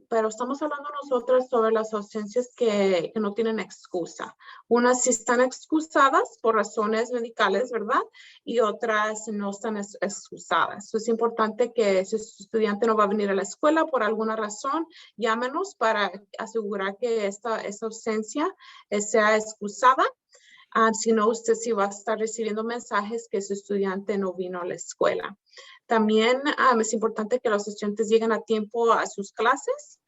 pero estamos hablando nosotros sobre las ausencias que no tienen excusa. Unas sí están excusadas por razones medicales, ¿verdad? Y otras no están excusadas. Es importante que si su estudiante no va a venir a la escuela por alguna razón, llámenos para asegurar que esa ausencia sea excusada. Si no, usted sí va a estar recibiendo mensajes que su estudiante no vino a la escuela. También es importante que los estudiantes lleguen a tiempo a sus clases.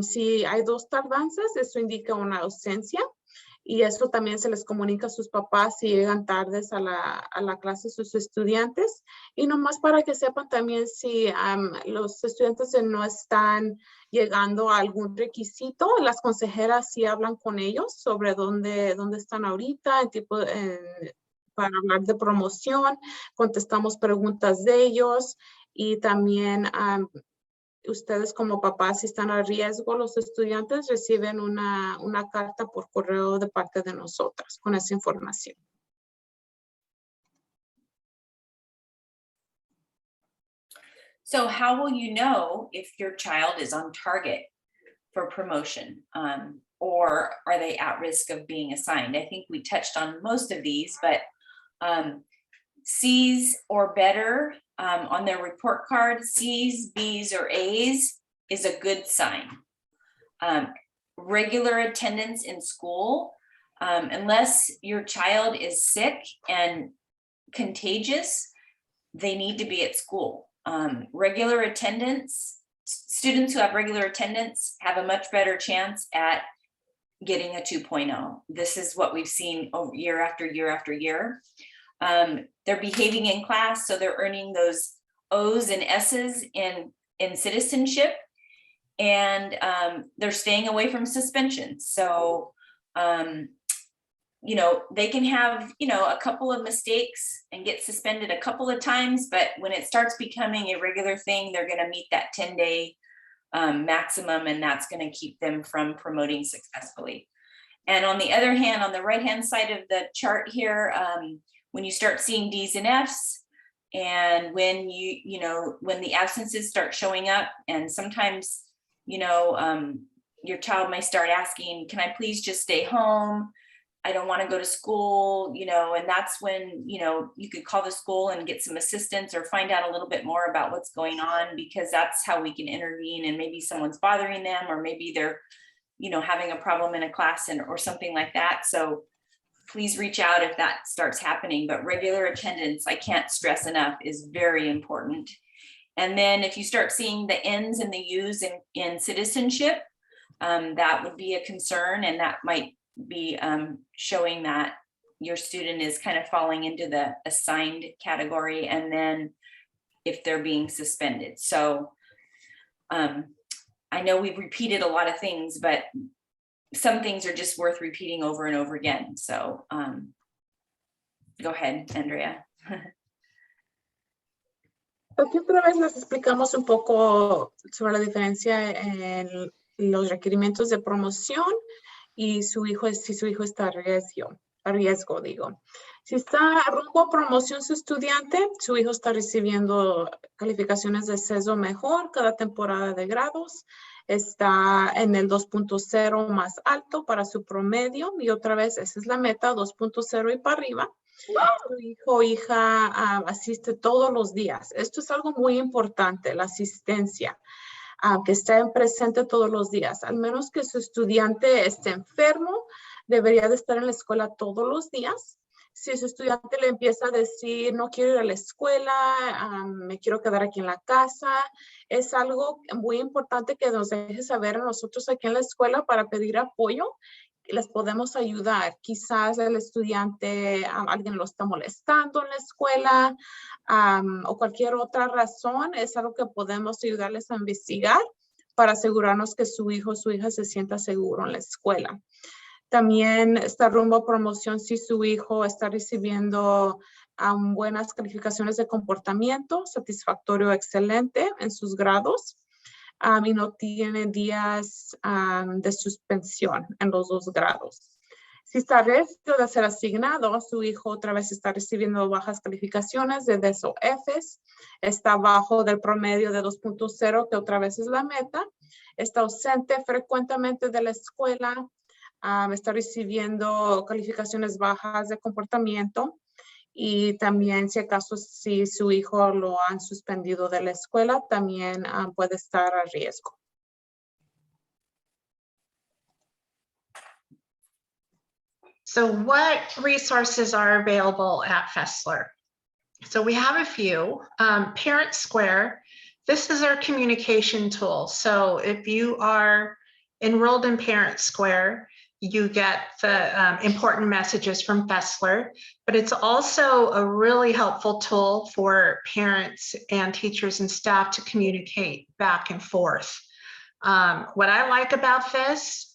Si hay 2 tardanzas, eso indica una ausencia. Y eso también se les comunica a sus papás si llegan tardes a la clase sus estudiantes. Y nomás para que sepan también si los estudiantes no están llegando a algún requisito, las consejeras sí hablan con ellos sobre dónde están ahorita, para hablar de promoción, contestamos preguntas de ellos y también ustedes como papás, si están a riesgo, los estudiantes reciben una carta por correo de parte de nosotras con esa información. So how will you know if your child is on target for promotion, or are they at risk of being assigned? I think we touched on most of these, but C's or better on their report card, C's, B's, or A's is a good sign. Regular attendance in school, unless your child is sick and contagious, they need to be at school. Regular attendance, students who have regular attendance have a much better chance at getting a 2.0. This is what we've seen year after year after year. They're behaving in class, so they're earning those O's and S's in citizenship, and they're staying away from suspension. So, you know, they can have, you know, a couple of mistakes and get suspended a couple of times, but when it starts becoming a regular thing, they're going to meet that 10-day maximum, and that's going to keep them from promoting successfully. And on the other hand, on the right-hand side of the chart here, when you start seeing D's and F's, and when you know, when the absences start showing up, and sometimes, you know, your child may start asking, can I please just stay home? I don't want to go to school, you know, and that's when, you know, you could call the school and get some assistance or find out a little bit more about what's going on, because that's how we can intervene, and maybe someone's bothering them, or maybe they're, you know, having a problem in a class or something like that. So please reach out if that starts happening. But regular attendance, I can't stress enough, is very important. And then if you start seeing the N's and the U's in citizenship, that would be a concern, and that might be showing that your student is kind of falling into the assigned category, and then if they're being suspended. So I know we've repeated a lot of things, but some things are just worth repeating over and over again. So go ahead, Andrea. Aquí otra vez les explicamos un poco sobre la diferencia en los requerimientos de promoción y su hijo, si su hijo está a riesgo, digo. Si está rumbo a promoción su estudiante, su hijo está recibiendo calificaciones de 6 o mejor cada temporada de grados. Está en el 2.0 más alto para su promedio, y otra vez esa es la meta, 2.0 y para arriba. Su hijo o hija asiste todos los días. Esto es algo muy importante, la asistencia. Que estén presente todos los días, al menos que su estudiante esté enfermo, debería de estar en la escuela todos los días. Si su estudiante le empieza a decir, no quiero ir a la escuela, me quiero quedar aquí en la casa, es algo muy importante que nos deje saber a nosotros aquí en la escuela para pedir apoyo. Les podemos ayudar. Quizás el estudiante, alguien lo está molestando en la escuela, o cualquier otra razón, es algo que podemos ayudarles a investigar para asegurarnos que su hijo o su hija se sienta seguro en la escuela. También está rumbo a promoción si su hijo está recibiendo buenas calificaciones de comportamiento, satisfactorio o excelente en sus grados. Y no tiene días de suspensión en los 2 grados. Si está a riesgo de ser asignado, su hijo otra vez está recibiendo bajas calificaciones de Ds o Fs, está abajo del promedio de 2.0, que otra vez es la meta, está ausente frecuentemente de la escuela, está recibiendo calificaciones bajas de comportamiento, y también si acaso si su hijo lo han suspendido de la escuela, también puede estar a riesgo. So what resources are available at Fesler? So we have a few. Parent Square, this is our communication tool. So if you are enrolled in Parent Square, you get the important messages from Fesler, but it's also a really helpful tool for parents and teachers and staff to communicate back and forth. What I like about this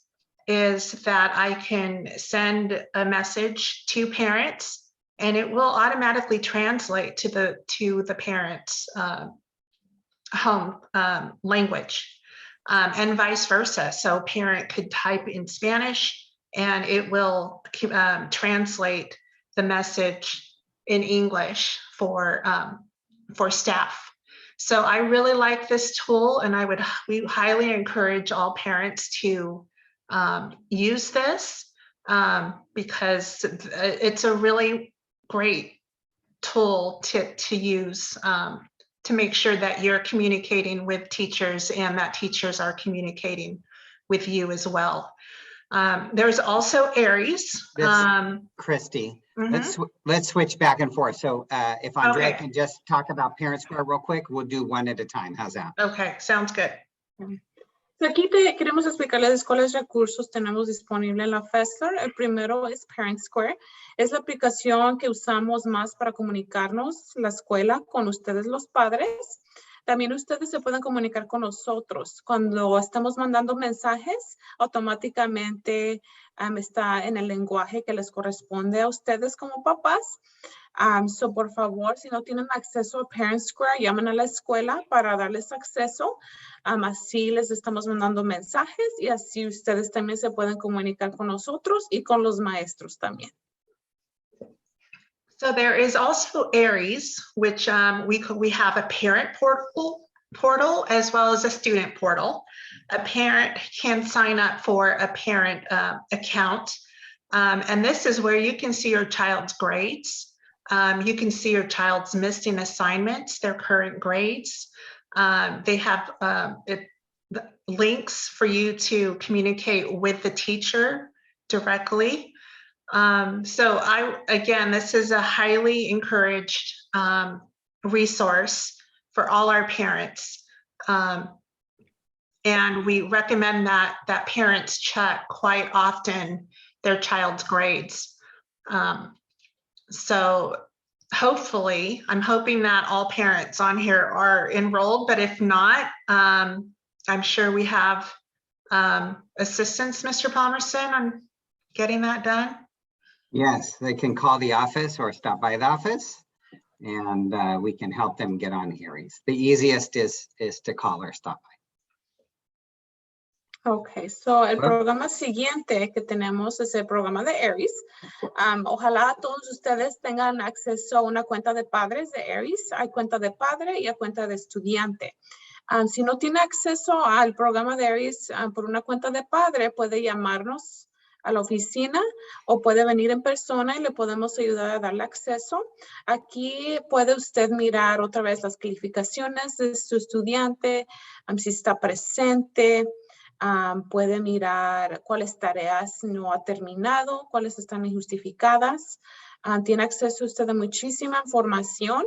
is that I can send a message to parents, and it will automatically translate to the parents' home language. And vice versa. So parent could type in Spanish and it will translate the message in English for staff. So I really like this tool, and we highly encourage all parents to use this because it's a really great tool to use to make sure that you're communicating with teachers and that teachers are communicating with you as well. There's also Aries. Christy, let's switch back and forth. So if Andrea can just talk about Parent Square real quick, we'll do one at a time. How's that? Okay, sounds good. Aquí queremos explicarles cuáles recursos tenemos disponible en la Fesler. El primero es Parent Square. Es la aplicación que usamos más para comunicarnos la escuela con ustedes los padres. También ustedes se pueden comunicar con nosotros. Cuando estamos mandando mensajes, automáticamente está en el lenguaje que les corresponde a ustedes como papás. So, por favor, si no tienen acceso a Parent Square, llamen a la escuela para darles acceso. Así les estamos mandando mensajes y así ustedes también se pueden comunicar con nosotros y con los maestros también. So there is also Aries, which we have a parent portal as well as a student portal. A parent can sign up for a parent account. And this is where you can see your child's grades. You can see your child's missing assignments, their current grades. They have links for you to communicate with the teacher directly. So again, this is a highly encouraged resource for all our parents. And we recommend that parents check quite often their child's grades. So hopefully, I'm hoping that all parents on here are enrolled, but if not, I'm sure we have assistance, Mr. Palmerston, on getting that done. Yes, they can call the office or stop by the office and we can help them get on Aries. The easiest is to call or stop by. Ok, so el programa siguiente que tenemos es el programa de Aries. Ojalá todos ustedes tengan acceso a una cuenta de padres de Aries. Hay cuenta de padre y hay cuenta de estudiante. Si no tiene acceso al programa de Aries por una cuenta de padre, puede llamarnos a la oficina o puede venir en persona y le podemos ayudar a darle acceso. Aquí puede usted mirar otra vez las calificaciones de su estudiante, si está presente. Puede mirar cuáles tareas no ha terminado, cuáles están injustificadas. Tiene acceso usted a muchísima información.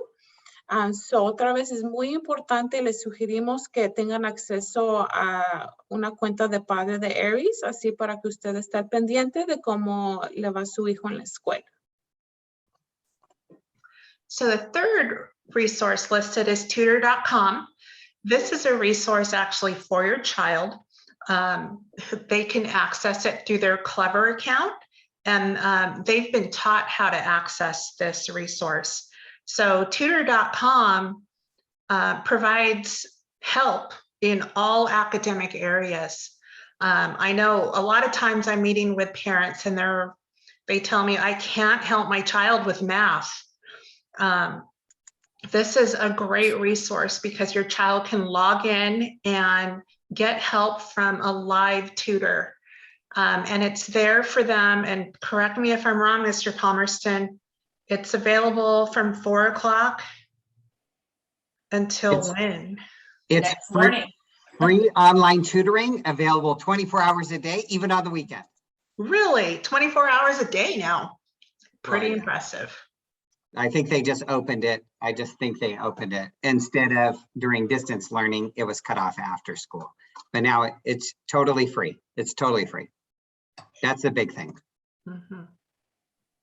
Otra vez es muy importante y les sugerimos que tengan acceso a una cuenta de padre de Aries, así para que usted esté pendiente de cómo le va su hijo en la escuela. So the third resource listed is tutor.com. This is a resource actually for your child. They can access it through their Clever account, and they've been taught how to access this resource. So tutor.com provides help in all academic areas. I know a lot of times I'm meeting with parents and they tell me I can't help my child with math. This is a great resource because your child can log in and get help from a live tutor. And it's there for them. And correct me if I'm wrong, Mr. Palmerston, it's available from 4 o'clock until when? It's Next morning. free online tutoring available 24 hours a day, even on the weekend. Really? 24 hours a day now? Pretty yeah. impressive. I think they just opened it. I just think they opened it. Instead of during distance learning, it was cut off after school. But now it's totally free. It's totally free. That's the big thing. Mm-hmm.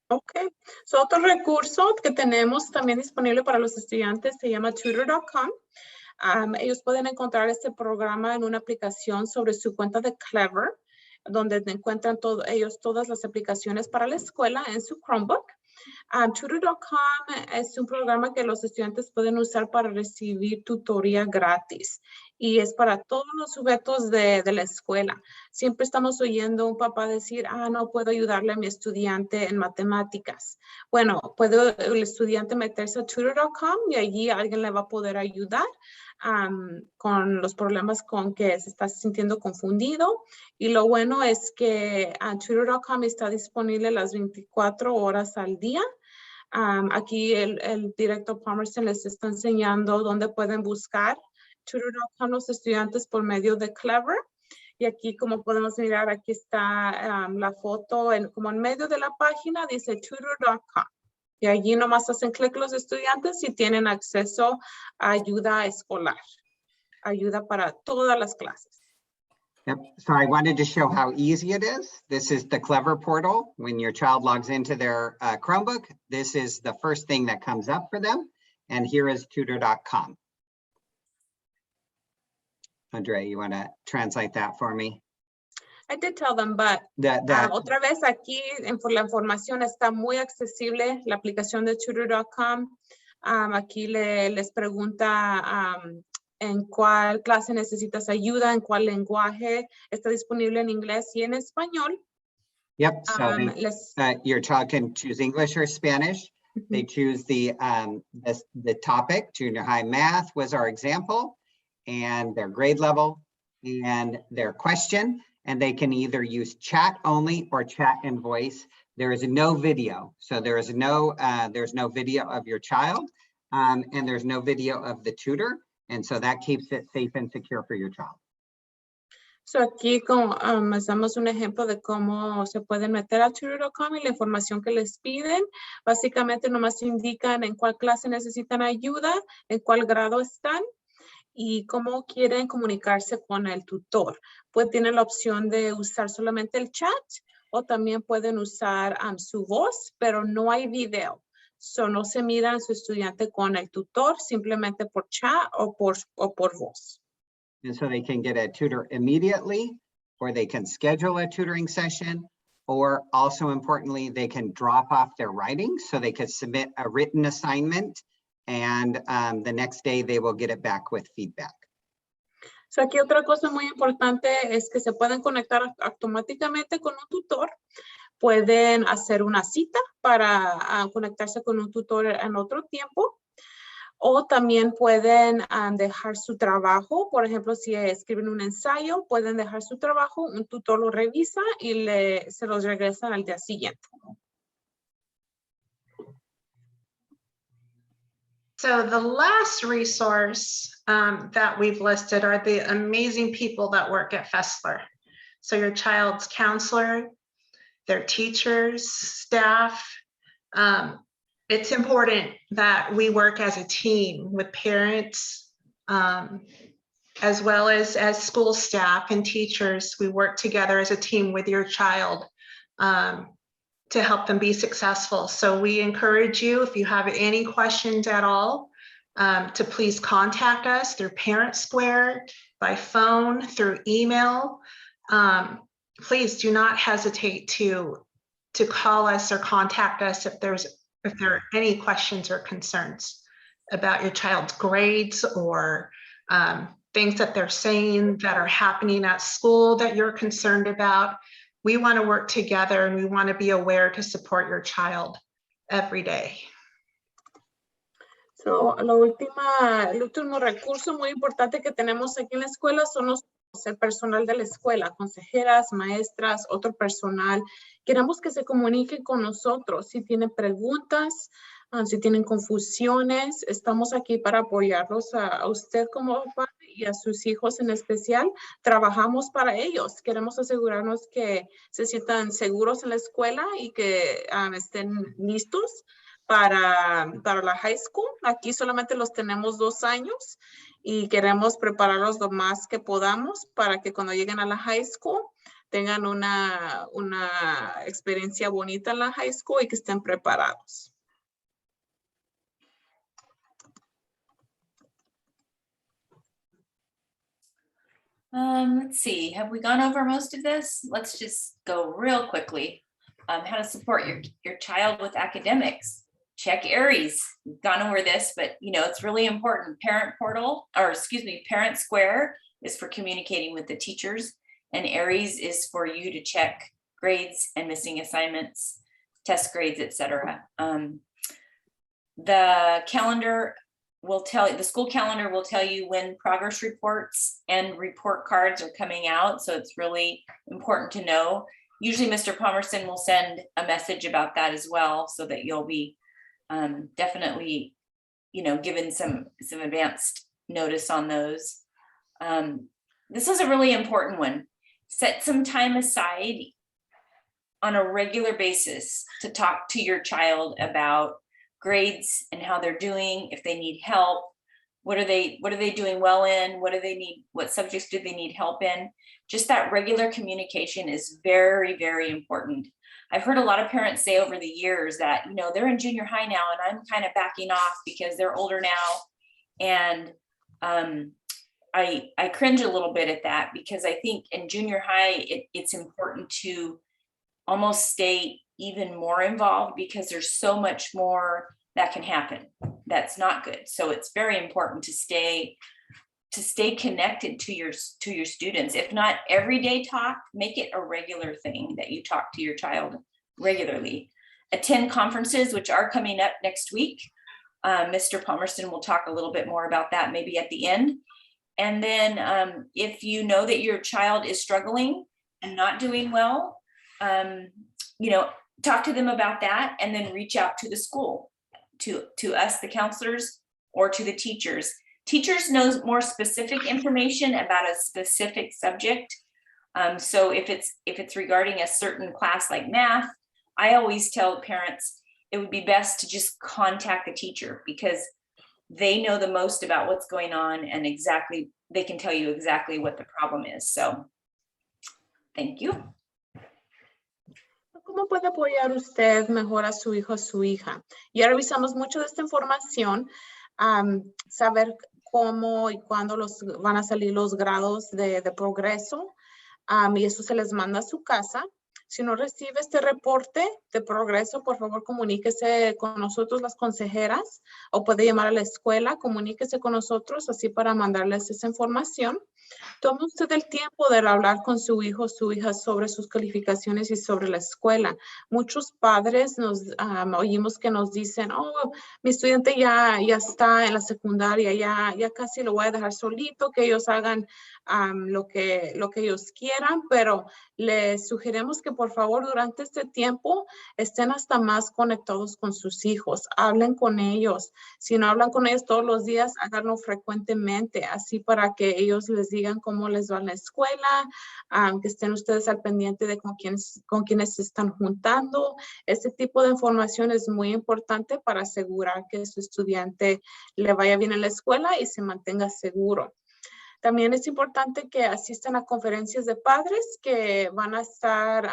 Ok, so otro recurso que tenemos también disponible para los estudiantes se llama tutor.com. Ellos pueden encontrar este programa en una aplicación sobre su cuenta de Clever, donde encuentran todas las aplicaciones para la escuela en su Chromebook. Tutor.com es un programa que los estudiantes pueden usar para recibir tutoría gratis y es para todos los sujetos de la escuela. Siempre estamos oyendo a un papá decir, no puedo ayudarle a mi estudiante en matemáticas. Bueno, puede el estudiante meterse a tutor.com y allí alguien le va a poder ayudar con los problemas con que se está sintiendo confundido. Y lo bueno es que tutor.com está disponible las 24 horas al día. Aquí el director Palmerston les está enseñando dónde pueden buscar tutor.com los estudiantes por medio de Clever. Y aquí, como podemos mirar, aquí está la foto, como en medio de la página, dice tutor.com. Y allí nomás hacen clic los estudiantes y tienen acceso a ayuda escolar. Ayuda para todas las clases. Yep. So I wanted to show how easy it is. This is the Clever portal. When your child logs into their Chromebook, this is the first thing that comes up for them. And here is tutor.com. Andrea, you want to translate that for me? I did tell them, but otra vez aquí la información está muy accesible, la aplicación de tutor.com. Aquí les pregunta en cuál clase necesitas ayuda, en cuál lenguaje, está disponible en inglés y en español. Yep, so your child can choose English or Spanish. They choose the topic. Junior high math was our example, and their grade level and their question, and they can either use chat only or chat and voice. There is no video, so there's no video of your child, and there's no video of the tutor, and so that keeps it safe and secure for your child. So aquí les damos un ejemplo de cómo se pueden meter a tutor.com y la información que les piden. Básicamente nomás indican en cuál clase necesitan ayuda, en cuál grado están y cómo quieren comunicarse con el tutor. Pues tienen la opción de usar solamente el chat o también pueden usar su voz, pero no hay video. So no se miran su estudiante con el tutor, simplemente por chat o por voz. And so they can get a tutor immediately, or they can schedule a tutoring session, or also importantly, they can drop off their writing so they could submit a written assignment, and the next day they will get it back with feedback. So aquí otra cosa muy importante es que se pueden conectar automáticamente con un tutor. Pueden hacer una cita para conectarse con un tutor en otro tiempo. O también pueden dejar su trabajo. Por ejemplo, si escriben un ensayo, pueden dejar su trabajo, un tutor lo revisa y se los regresan al día siguiente. So the last resource that we've listed are the amazing people that work at Fesler. So your child's counselor, their teachers, staff. It's important that we work as a team with parents, as well as school staff and teachers. We work together as a team with your child to help them be successful. So we encourage you, if you have any questions at all, to please contact us through Parent Square, by phone, through email. Please do not hesitate to call us or contact us if there are any questions or concerns about your child's grades or things that they're saying that are happening at school that you're concerned about. We want to work together and we want to be aware to support your child every day. So, el último recurso muy importante que tenemos aquí en la escuela son el personal de la escuela, consejeras, maestras, otro personal. Queremos que se comuniquen con nosotros. Si tienen preguntas, si tienen confusiones, estamos aquí para apoyarlos a usted como papá y a sus hijos en especial. Trabajamos para ellos. Queremos asegurarnos que se sientan seguros en la escuela y que estén listos para la high school. Aquí solamente los tenemos 2 años y queremos prepararlos lo más que podamos para que cuando lleguen a la high school tengan una experiencia bonita en la high school y que estén preparados. Let's see, have we gone over most of this? Let's just go real quickly. How to support your child with academics. Check ARIES. We've gone over this, but it's really important. Parent Square is for communicating with the teachers, and ARIES is for you to check grades and missing assignments, test grades, etc. The calendar will the school calendar will tell you when progress reports and report cards are coming out. So it's really important to know. Usually Mr. Palmerston will send a message about that as well, so that you'll be definitely, given some advanced notice on those. This is a really important one. Set some time aside on a regular basis to talk to your child about grades and how they're doing, if they need help, What are they doing well in? What do they need? What subjects do they need help in? Just that regular communication is very, very important. I've heard a lot of parents say over the years that, you know, they're in junior high now and I'm kind of backing off because they're older now. And I cringe a little bit at that, because I think in junior high, it's important to almost stay even more involved, because there's so much more that can happen that's not good. So it's very important to stay connected to your students. If not everyday talk, make it a regular thing that you talk to your child regularly. Attend conferences, which are coming up next week. Mr. Palmerston will talk a little bit more about that maybe at the end. And then if you know that your child is struggling and not doing well, you know, talk to them about that, and then reach out to the school, to us, the counselors, or to the teachers. Teachers know more specific information about a specific subject. So if it's regarding a certain class like math, I always tell parents it would be best to just contact the teacher, because they know the most about what's going on, and they can tell you exactly what the problem is. So thank you. ¿Cómo puede apoyar usted mejor a su hijo o su hija? Ya revisamos mucho de esta información, saber cómo y cuándo van a salir los grados de progreso, y eso se les manda a su casa. Si no recibe este reporte de progreso, por favor comuníquese con nosotros, las consejeras, o puede llamar a la escuela, comuníquese con nosotros así para mandarles esa información. Tome usted el tiempo de hablar con su hijo o su hija sobre sus calificaciones y sobre la escuela. Muchos padres oímos que nos dicen, oh, mi estudiante ya está en la secundaria, ya casi lo voy a dejar solito, que ellos hagan lo que ellos quieran, pero les sugerimos que por favor durante este tiempo estén hasta más conectados con sus hijos, hablen con ellos. Si no hablan con ellos todos los días, háganlo frecuentemente, así para que ellos les digan cómo les va en la escuela, que estén ustedes al pendiente de con quienes se están juntando. Este tipo de información es muy importante para asegurar que su estudiante le vaya bien en la escuela y se mantenga seguro. También es importante que asistan a conferencias de padres que van a estar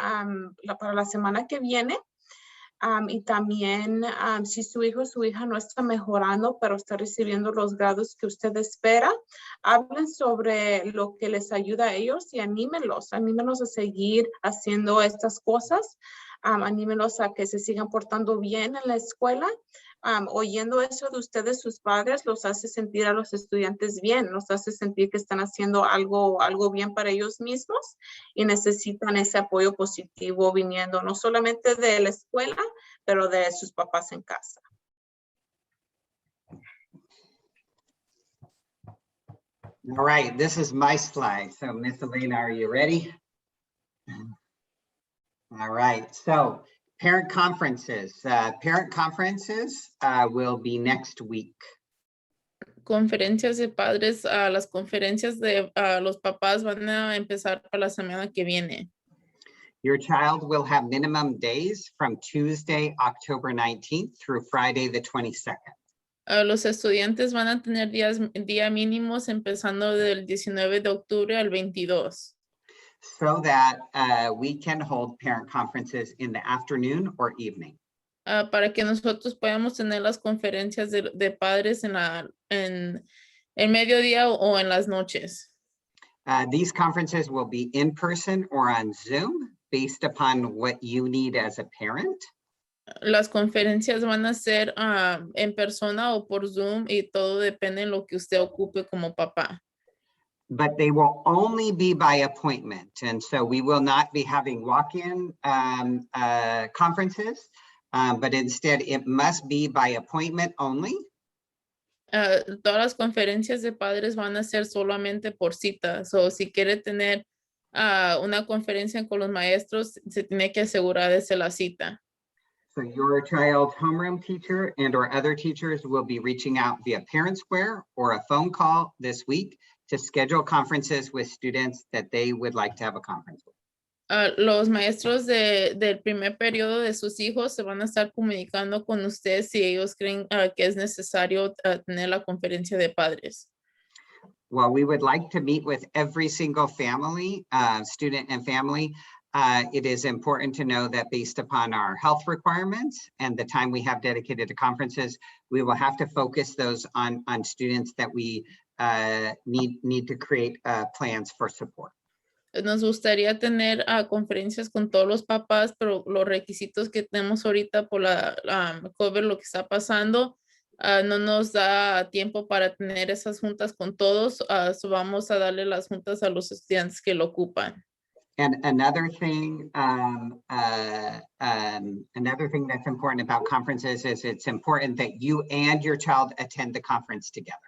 para la semana que viene. Y también si su hijo o su hija no está mejorando, pero está recibiendo los grados que usted espera, hablen sobre lo que les ayuda a ellos y anímenlos a seguir haciendo estas cosas. Anímenlos a que se sigan portando bien en la escuela. Oyendo eso de ustedes, sus padres, los hace sentir a los estudiantes bien, los hace sentir que están haciendo algo bien para ellos mismos, y necesitan ese apoyo positivo viniendo no solamente de la escuela, pero de sus papás en casa. All right, this is my slide. So Miss Elena, are you ready? All right, so parent conferences. Parent conferences will be next week. Conferencias de padres, las conferencias de los papás van a empezar para la semana que viene. Your child will have minimum days from Tuesday, October 19th through Friday, the 22nd. Los estudiantes van a tener días mínimos empezando del 19 de octubre al 22. So that we can hold parent conferences in the afternoon or evening. Para que nosotros podamos tener las conferencias de padres en el mediodía o en las noches. These conferences will be in person or on Zoom based upon what you need as a parent. Las conferencias van a ser en persona o por Zoom, y todo depende de lo que usted ocupe como papá. But they will only be by appointment. And so we will not be having walk-in conferences, but instead it must be by appointment only. Todas las conferencias de padres van a ser solamente por cita. So, si quiere tener una conferencia con los maestros, se tiene que asegurar de la cita. So your child's homeroom teacher and or other teachers will be reaching out via Parent Square or a phone call this week to schedule conferences with students that they would like to have a conference with. Los maestros del primer periodo de sus hijos se van a estar comunicando con ustedes si ellos creen que es necesario tener la conferencia de padres. Well, we would like to meet with every single family, student and family. It is important to know that based upon our health requirements and the time we have dedicated to conferences, we will have to focus those on students that we need to create plans for support. Nos gustaría tener conferencias con todos los papás, pero los requisitos que tenemos ahorita por la COVID, lo que está pasando, no nos da tiempo para tener esas juntas con todos. So vamos a darle las juntas a los estudiantes que lo ocupan. And another thing that's important about conferences is it's important that you and your child attend the conference together.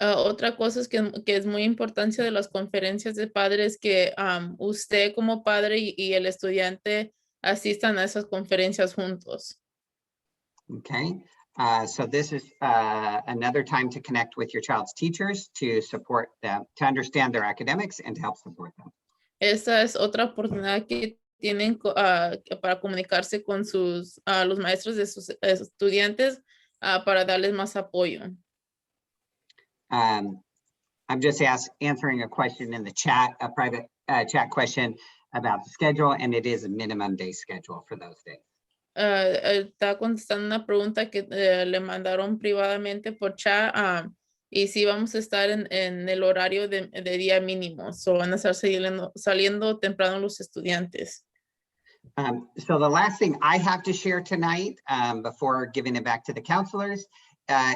Otra cosa es que es muy importancia de las conferencias de padres que usted como padre y el estudiante asistan a esas conferencias juntos. Okay, so this is another time to connect with your child's teachers to support them, to understand their academics and to help support them. Esa es otra oportunidad que tienen para comunicarse con los maestros de sus estudiantes para darles más apoyo. I'm just answering a question in the chat, a private chat question about the schedule, and it is a minimum day schedule for those days. Está contestando una pregunta que le mandaron privadamente por chat y sí vamos a estar en el horario de día mínimo, so van a estar saliendo temprano los estudiantes. So the last thing I have to share tonight before giving it back to the counselors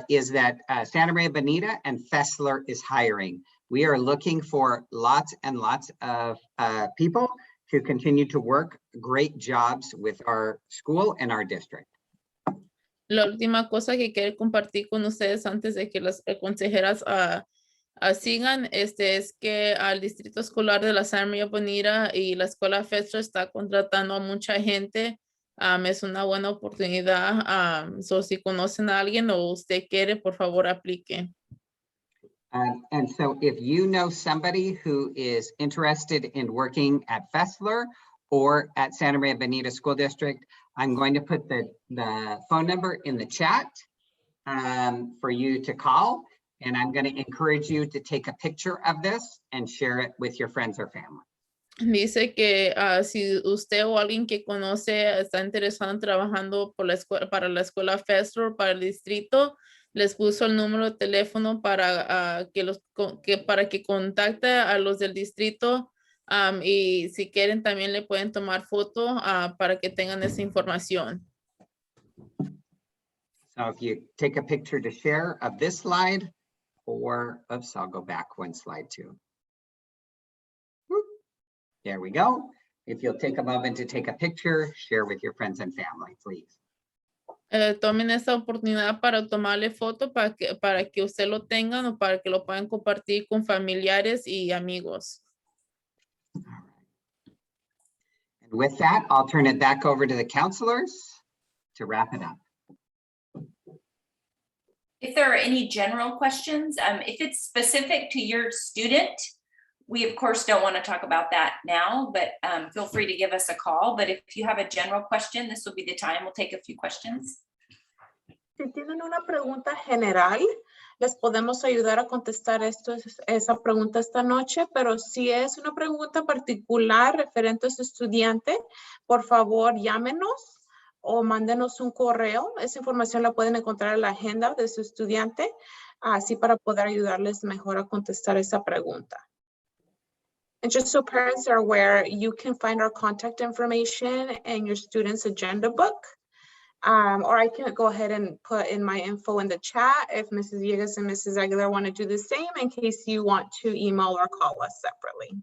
is that Santa Maria Bonita and Fesler is hiring. We are looking for lots and lots of people to continue to work great jobs with our school and our district. La última cosa que quiero compartir con ustedes antes de que las consejeras sigan es que al distrito escolar de la Santa Maria Bonita y la escuela Fesler está contratando a mucha gente. Es una buena oportunidad. So si conocen a alguien o usted quiere, por favor, aplique. And so if you know somebody who is interested in working at Fesler or at Santa Maria Bonita School District, I'm going to put the phone number in the chat for you to call. And I'm going to encourage you to take a picture of this and share it with your friends or family. Dice que si usted o alguien que conoce está interesado en trabajando para la escuela Fesler, para el distrito, les puso el número de teléfono para que contacte a los del distrito y si quieren también le pueden tomar foto para que tengan esa información. So if you take a picture to share of this slide, or oops, I'll go back one slide too. There we go. If you'll take a moment to take a picture, share with your friends and family, please. Tomen esta oportunidad para tomarle foto para que usted lo tengan o para que lo puedan compartir con familiares y amigos. And with that, I'll turn it back over to the counselors to wrap it up. If there are any general questions, if it's specific to your student, we of course don't want to talk about that now, but feel free to give us a call. But if you have a general question, this will be the time. We'll take a few questions. Si tienen una pregunta general, les podemos ayudar a contestar esa pregunta esta noche, pero si es una pregunta particular referente a su estudiante, por favor llámenos o mándenos un correo. Esa información la pueden encontrar en la agenda de su estudiante, así para poder ayudarles mejor a contestar esa pregunta. And just so parents are aware, you can find our contact information in your student's agenda book. Or I can go ahead and put in my info in the chat if Mrs. Villegas and Mrs. Aguilar want to do the same in case you want to email or call us separately.